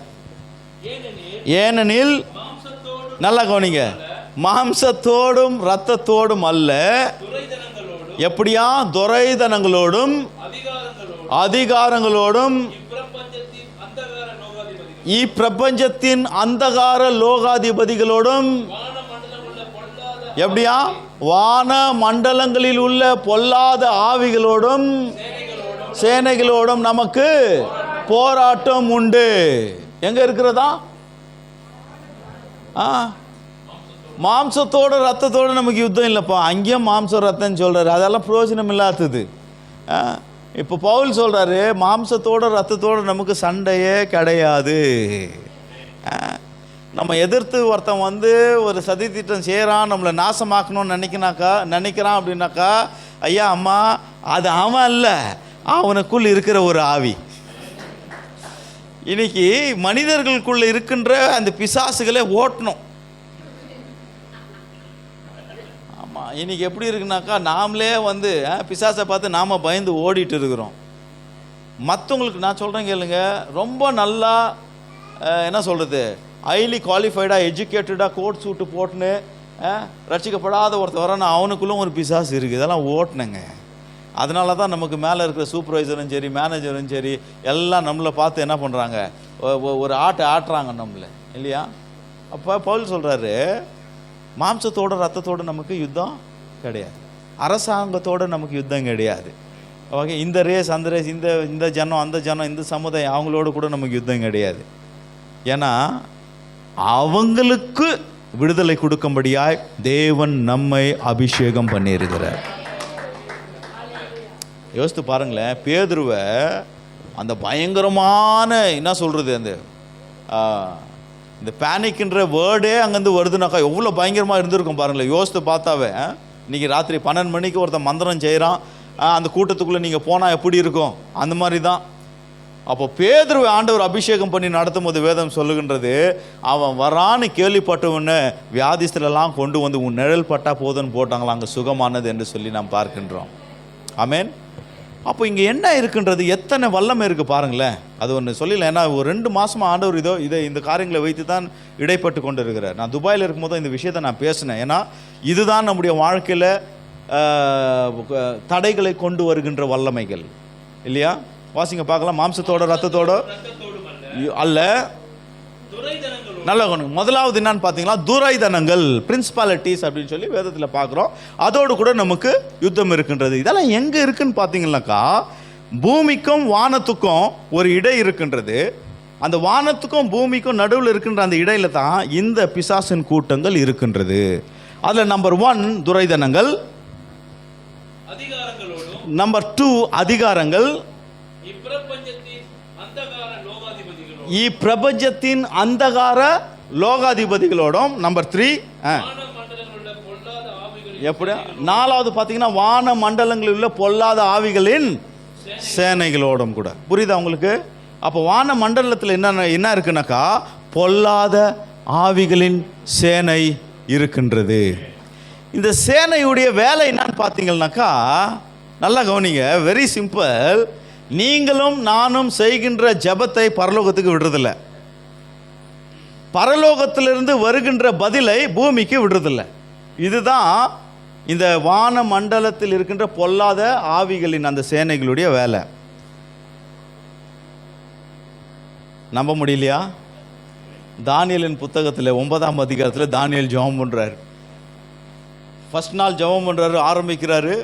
Speaker 2: ஏனெனில், நல்லா கவனிங்க, மாம்சத்தோடும் இரத்தத்தோடும் அல்ல, எப்படியா? துரைதனங்களோடும் அதிகாரங்களோடும் இப்பிரபஞ்சத்தின் அந்தகார லோகாதிபதிகளோடும், எப்படியா? வான மண்டலங்களில் உள்ள பொல்லாத ஆவிகளோடும் சேனைகளோடும் நமக்கு போராட்டம் உண்டு. எங்க இருக்கிறதா? மாம்சத்தோட ரத்தத்தோடு நமக்கு யுத்தம் இல்லைப்பா. அங்கேயும் மாம்சம் ரத்தம்னு சொல்கிறாரு, அதெல்லாம் பிரயோஜனம் இல்லாதது. இப்போ பவுல் சொல்கிறாரு, மாம்சத்தோட ரத்தத்தோடு நமக்கு சண்டையே கிடையாது. நம்ம எதிர்த்து ஒருத்தன் வந்து ஒரு சதி திட்டம் செய்கிறான், நம்மளை நாசமாக்கணும்னு நினைக்கிறான் அப்படின்னாக்கா, ஐயா அம்மா, அது அவன் அல்ல, அவனுக்குள் இருக்கிற ஒரு ஆவி. இன்னைக்கு மனிதர்களுக்குள்ள இருக்கின்ற அந்த பிசாசுகளை ஓட்டணும். ஆமாம், இன்னைக்கு எப்படி இருக்குனாக்கா, நாமளே வந்து பிசாசை பார்த்து நாம் பயந்து ஓடிட்டு இருக்கிறோம். மற்றவங்களுக்கு நான் சொல்கிறேன் கேளுங்க, ரொம்ப நல்லா என்ன சொல்கிறது, ஹைலி குவாலிஃபைடாக எஜுகேட்டடாக கோட் சூட்டு போட்டுன்னு ரட்சிக்கப்படாத ஒருத்தர் வரானா, அவனுக்குள்ளும் ஒரு பிசாசு இருக்குது. இதெல்லாம் ஓட்டுனுங்க. அதனால தான் நமக்கு மேலே இருக்கிற சூப்பர்வைசரும் சரி, மேனேஜரும் சரி, எல்லாம் நம்மளை பார்த்து என்ன பண்ணுறாங்க, ஒரு ஆட்டுறாங்க நம்மளை, இல்லையா? அப்போ பவுல் சொல்கிறாரு, மாம்சத்தோட ரத்தத்தோடு நமக்கு யுத்தம் கிடையாது, அரசாங்கத்தோடு நமக்கு யுத்தம் கிடையாது. ஓகே, இந்த ரேஸ் அந்த ரேஸ், இந்த ஜனம் அந்த ஜனம், இந்த சமுதாயம், அவங்களோட கூட நமக்கு யுத்தம் கிடையாது. ஏன்னா அவங்களுக்கு விடுதலை கொடுக்கும்படியாய் தேவன் நம்மை அபிஷேகம் பண்ணியிருக்கிறார். யோசித்து பாருங்களேன், பேதுருவை அந்த பயங்கரமான என்ன சொல்கிறது, இந்த பேனிக்ன்ற வேர்டே அங்கேருந்து வருதுனாக்கா எவ்வளோ பயங்கரமாக இருந்திருக்கும் பாருங்களேன். யோசித்து பார்த்தாவே, இன்றைக்கி ராத்திரி 12 மணிக்கு ஒருத்தன் மந்திரம் செய்கிறான், அந்த கூட்டத்துக்குள்ளே நீங்கள் போனால் எப்படி இருக்கும், அந்த மாதிரி தான். அப்போ பேதுருவை ஆண்டவர் அபிஷேகம் பண்ணி நடத்தும் போது வேதம் சொல்லுகின்றது, அவன் வரான்னு கேள்விப்பட்டவன்னு வியாதிஸ்தரெல்லாம் கொண்டு வந்து உன் நிழல் பட்டா போதுன்னு போட்டாங்களா, அங்கே சுகமானது என்று சொல்லி நாம் பார்க்கின்றோம். ஆமேன். அப்போ இங்கே என்ன இருக்குன்றது, எத்தனை வல்லமை இருக்குது பாருங்களேன். அது ஒன்று சொல்லல, ஏன்னா ஒரு 2 மாதமாக ஆண்டவர் இந்த காரியங்களை வைத்து தான் இடைப்பட்டு கொண்டு இருக்கிறார். நான் துபாயில் இருக்கும்போது இந்த விஷயத்தை நான் பேசினேன். ஏன்னா இதுதான் நம்முடைய வாழ்க்கையில் தடைகளை கொண்டு வருகின்ற வல்லமைகள், இல்லையா? வாசிங்க பார்க்கலாம். மாம்சத்தோட ரத்தத்தோட அல்ல, நல்ல கொண்டு. முதலாவது என்னன்னு பார்த்தீங்கன்னா, துரைதனங்கள், பிரின்சிபாலிட்டிஸ் அப்படின்னு சொல்லி வேதத்தில் பார்க்குறோம். அதோடு கூட நமக்கு யுத்தம் இருக்கின்றது. இதெல்லாம் எங்கே இருக்குன்னு பார்த்தீங்கன்னாக்கா, பூமிக்கும் வானத்துக்கும் ஒரு இடை இருக்கின்றது. அந்த வானத்துக்கும் பூமிக்கும் நடுவில் இருக்கின்ற அந்த இடையில தான் இந்த பிசாசின் கூட்டங்கள் இருக்கின்றது. அதில் நம்பர் 1 துரைதனங்கள், நம்பர் 2 அதிகாரங்கள், பிரபஞ்சத்தின் அந்தகார லோகாதிபதிகளோடும், நம்பர் 3 எப்படி 4வது பார்த்தீங்கன்னா வான மண்டலங்களில் உள்ள பொல்லாத ஆவிகளின் சேனைகளோடும் கூட. புரியுதா உங்களுக்கு? அப்போ வான மண்டலத்தில் என்ன இருக்குனாக்கா, பொல்லாத ஆவிகளின் சேனை இருக்கின்றது. இந்த சேனையுடைய வேலை என்னன்னு பார்த்தீங்கன்னாக்கா, நல்லா கவனிங்க, வெரி சிம்பிள். நீங்களும் நானும் செய்கின்ற ஜபத்தை பரலோகத்துக்கு விடுறதில்லை, பரலோகத்திலிருந்து வருகின்ற பதிலை பூமிக்கு விடுறதில்லை. இதுதான் இந்த வான மண்டலத்தில் இருக்கின்ற பொல்லாத ஆவிகளின் அந்த சேனைகளுடைய வேலை. நம்ப முடியலையா? தானியேலின் புத்தகத்தில் 9ஆம் அதிகாரத்தில் தானியேல் ஜெபம் பண்ணுறாரு. ஃபர்ஸ்ட் நாள் ஜெபம் பண்ணுறாரு, ஆரம்பிக்கிறாரு.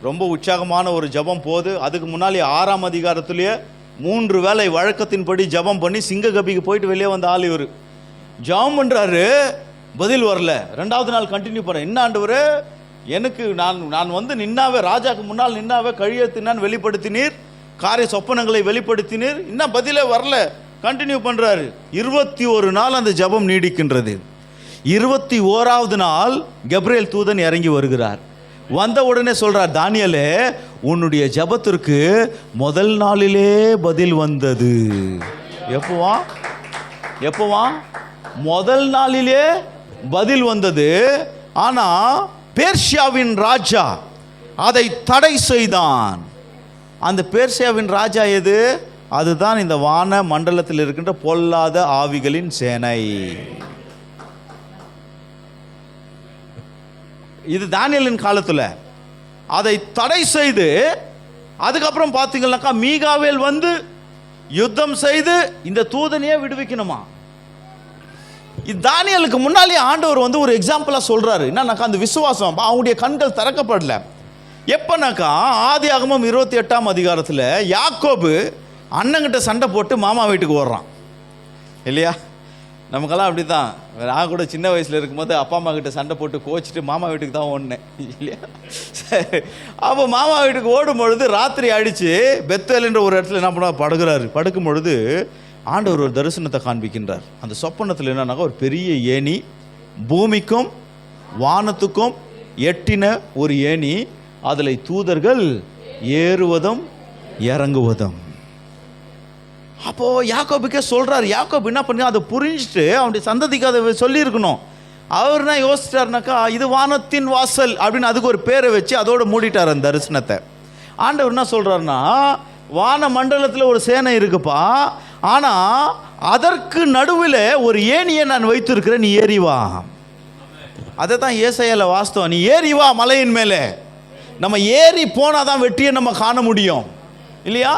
Speaker 2: ரொம்ப உற்சாகமான ஒரு ஜபம் போகுது. அதுக்கு முன்னாடி 6ஆம் அதிகாரத்திலேயே 3 வேளை வழக்கத்தின்படி ஜபம் பண்ணி சிங்ககபிக்கு போயிட்டு வெளியே வந்த ஆள் இவர். ஜபம் பண்ணுறாரு, பதில் வரல. 2வது நாள் கண்டினியூ பண்ண, என்ன ஆண்டவரே, எனக்கு நான் வந்து நின்னாவே, ராஜாக்கு முன்னால் நின்னாவே கழியத்தினான் வெளிப்படுத்தினீர், காரிய சொப்பனங்களை வெளிப்படுத்தினீர், இன்னும் பதிலே வரல. கண்டினியூ பண்ணுறாரு. 21 நாள் அந்த ஜபம் நீடிக்கின்றது. 21வது நாள் கப்ரியேல் தூதன் இறங்கி வருகிறார். வந்த உடனே சொல்றார், தானியேலே, உன்னுடைய ஜபத்திற்கு முதல் நாளிலே பதில் வந்தது. எப்போவா? முதல் நாளிலே பதில் வந்தது. ஆனா பேர்சியாவின் ராஜா அதை தடை செய்தான். அந்த பேர்சியாவின் ராஜா எது? அதுதான் இந்த வான மண்டலத்தில் இருக்கின்ற பொல்லாத ஆவிகளின் சேனை. இது தானியேலின் காலத்தில் அதை தடை செய்து, அதுக்கப்புறம் பார்த்தீங்கன்னாக்கா மீகாவேல் வந்து யுத்தம் செய்து இந்த தூதனையே விடுவிக்கணுமா. தானியேலுக்கு முன்னாலே ஆண்டவர் வந்து ஒரு எக்ஸாம்பிளாக சொல்றாரு. என்னன்னாக்கா, அந்த விசுவாசம் அவங்களுடைய கண்கள் திறக்கப்படல. எப்பனாக்கா ஆதியாகமம் 28ஆம் அதிகாரத்தில் யாக்கோபு அண்ணங்கிட்ட சண்டை போட்டு மாமா வீட்டுக்கு ஓடுறான், இல்லையா? நமக்கெல்லாம் அப்படி தான். நான் கூட சின்ன வயசில் இருக்கும்போது அப்பா அம்மா கிட்ட சண்டை போட்டு கோச்சிட்டு மாமா வீட்டுக்கு தான் ஓடினேன் இல்லையா. சரி, அப்போ மாமா வீட்டுக்கு ஓடும் பொழுது ராத்திரி ஆயிடுச்சு. பெத்தேல்ன்ற ஒரு இடத்துல என்ன பண்ண படுகிறாரு. படுக்கும் பொழுது ஆண்டவர் ஒரு தரிசனத்தை காண்பிக்கின்றார். அந்த சொப்பனத்தில் என்னன்னாக்கா ஒரு பெரிய ஏணி, பூமிக்கும் வானத்துக்கும் எட்டின ஒரு ஏணி, அதில் தூதர்கள் ஏறுவதும் இறங்குவதும். அப்போது யாக்கோபுக்கே சொல்கிறார். யாக்கோபு என்ன பண்ணி அதை புரிஞ்சுட்டு அவனுடைய சந்ததிக்கு அதை சொல்லியிருக்கணும். அவர் என்ன யோசிச்சிட்டாருனாக்கா, இது வானத்தின் வாசல் அப்படின்னு அதுக்கு ஒரு பேரை வச்சு அதோடு மூடிட்டார் அந்த தரிசனத்தை. ஆண்டவர் என்ன சொல்கிறாருன்னா, வான மண்டலத்தில் ஒரு சேனை இருக்குப்பா, ஆனால் அதற்கு நடுவில் ஒரு ஏணியை நான் வைத்திருக்கிறேன், நீ ஏறி வா. அதை தான் ஏசாயால வாஸ்தவம். நீ ஏறி வா மலையின் மேலே. நம்ம ஏறி போனால் தான் வெற்றியை நம்ம காண முடியும் இல்லையா.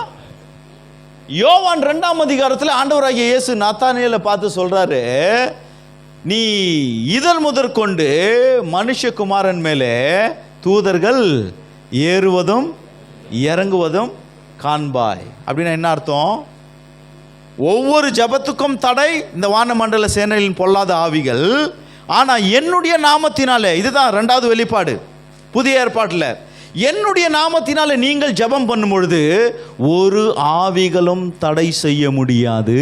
Speaker 2: யோவான் 2ஆம் அதிகாரத்தில் ஆண்டவராகிய இயேசு நாத்தானியேலை பார்த்து சொல்கிறாரு, நீ இதழ் முதற்கொண்டு மனுஷகுமாரன் மேலே தூதர்கள் ஏறுவதும் இறங்குவதும் காண்பாய். அப்படின்னா என்ன அர்த்தம்? ஒவ்வொரு ஜபத்துக்கும் தடை இந்த வானமண்டல சேனையின் பொல்லாத ஆவிகள். ஆனால் என்னுடைய நாமத்தினாலே, இதுதான் 2வது வெளிப்பாடு புதிய ஏற்பாட்டில், என்னுடைய நாமத்தினாலே நீங்கள் ஜெபம் பண்ணும் பொழுது ஒரு ஆவிகளும் தடை செய்ய முடியாது.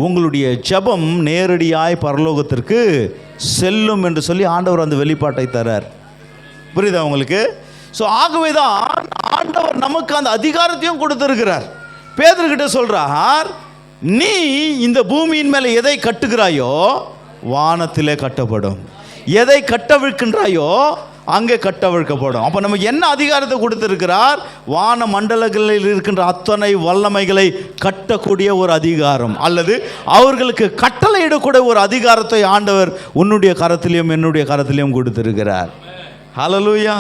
Speaker 2: உங்களுடைய ஜெபம் நேரடியாய் பரலோகத்திற்கு செல்லும் என்று சொல்லி ஆண்டவர் அந்த வெளிப்பாட்டை தரார். புரியுதா உங்களுக்கு? ஸோ ஆகவே தான் ஆண்டவர் நமக்கு அந்த அதிகாரத்தையும் கொடுத்திருக்கிறார். பேதுருக்கிட்ட சொல்றார், நீ இந்த பூமியின் மேலே எதை கட்டுகிறாயோ வானத்திலே கட்டப்படும், எதை கட்டவிழ்க்கின்றாயோ அங்கே கட்டவிழ்க்கப்படும். அப்போ நமக்கு என்ன அதிகாரத்தை கொடுத்திருக்கிறார்? வான மண்டலங்களில் இருக்கின்ற அத்தனை வல்லமைகளை கட்டக்கூடிய ஒரு அதிகாரம், அல்லது அவர்களுக்கு கட்டளையிடக்கூடிய ஒரு அதிகாரத்தை ஆண்டவர் உன்னுடைய கரத்திலையும் என்னுடைய கரத்திலையும் கொடுத்திருக்கிறார். ஹல்லேலூயா,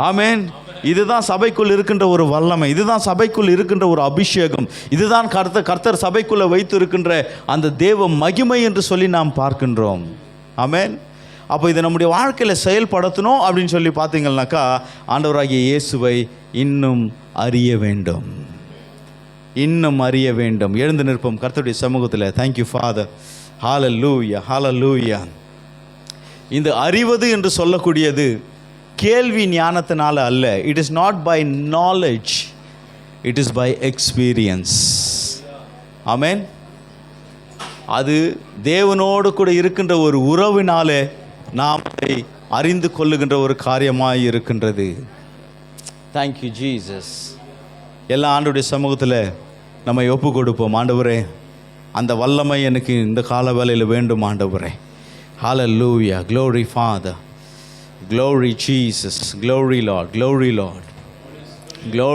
Speaker 2: ஆமென். இதுதான் சபைக்குள் இருக்கின்ற ஒரு வல்லமை, இதுதான் சபைக்குள் இருக்கின்ற ஒரு அபிஷேகம், இதுதான் கர்த்தர் சபைக்குள்ளே வைத்து இருக்கின்ற அந்த தேவ மகிமை என்று சொல்லி நாம் பார்க்கின்றோம். ஆமென். அப்போ இதை நம்முடைய வாழ்க்கையில் செயல்படுத்தணும் அப்படின்னு சொல்லி பார்த்தீங்கன்னாக்கா, ஆண்டவராகிய இயேசுவை இன்னும் அறிய வேண்டும், இன்னும் அறிய வேண்டும். எழுந்து நிற்போம் கர்த்தருடைய சமூகத்தில். Thank you father. ஹல்லேலூயா, ஹல்லேலூயா. இந்த அறிவது என்று சொல்லக்கூடியது கேள்வி ஞானத்தினால அல்ல. It is not by knowledge, it is by experience. ஆமென். அது தேவனோடு கூட இருக்கின்ற ஒரு உறவினாலே நாம் அறிந்து கொள்ளுகின்ற ஒரு காரியமாக இருக்கின்றது. Thank you Jesus. எல்லா ஆண்டவருடைய சமூகத்தில் நம்ம ஒப்பு கொடுப்போம். ஆண்டவரே, அந்த வல்லமை எனக்கு இந்த கால வேளையில் வேண்டும் ஆண்டவரே. ஹல்லேலூயா. Glory Father, glory Jesus, glory Lord, glory Lord, glory.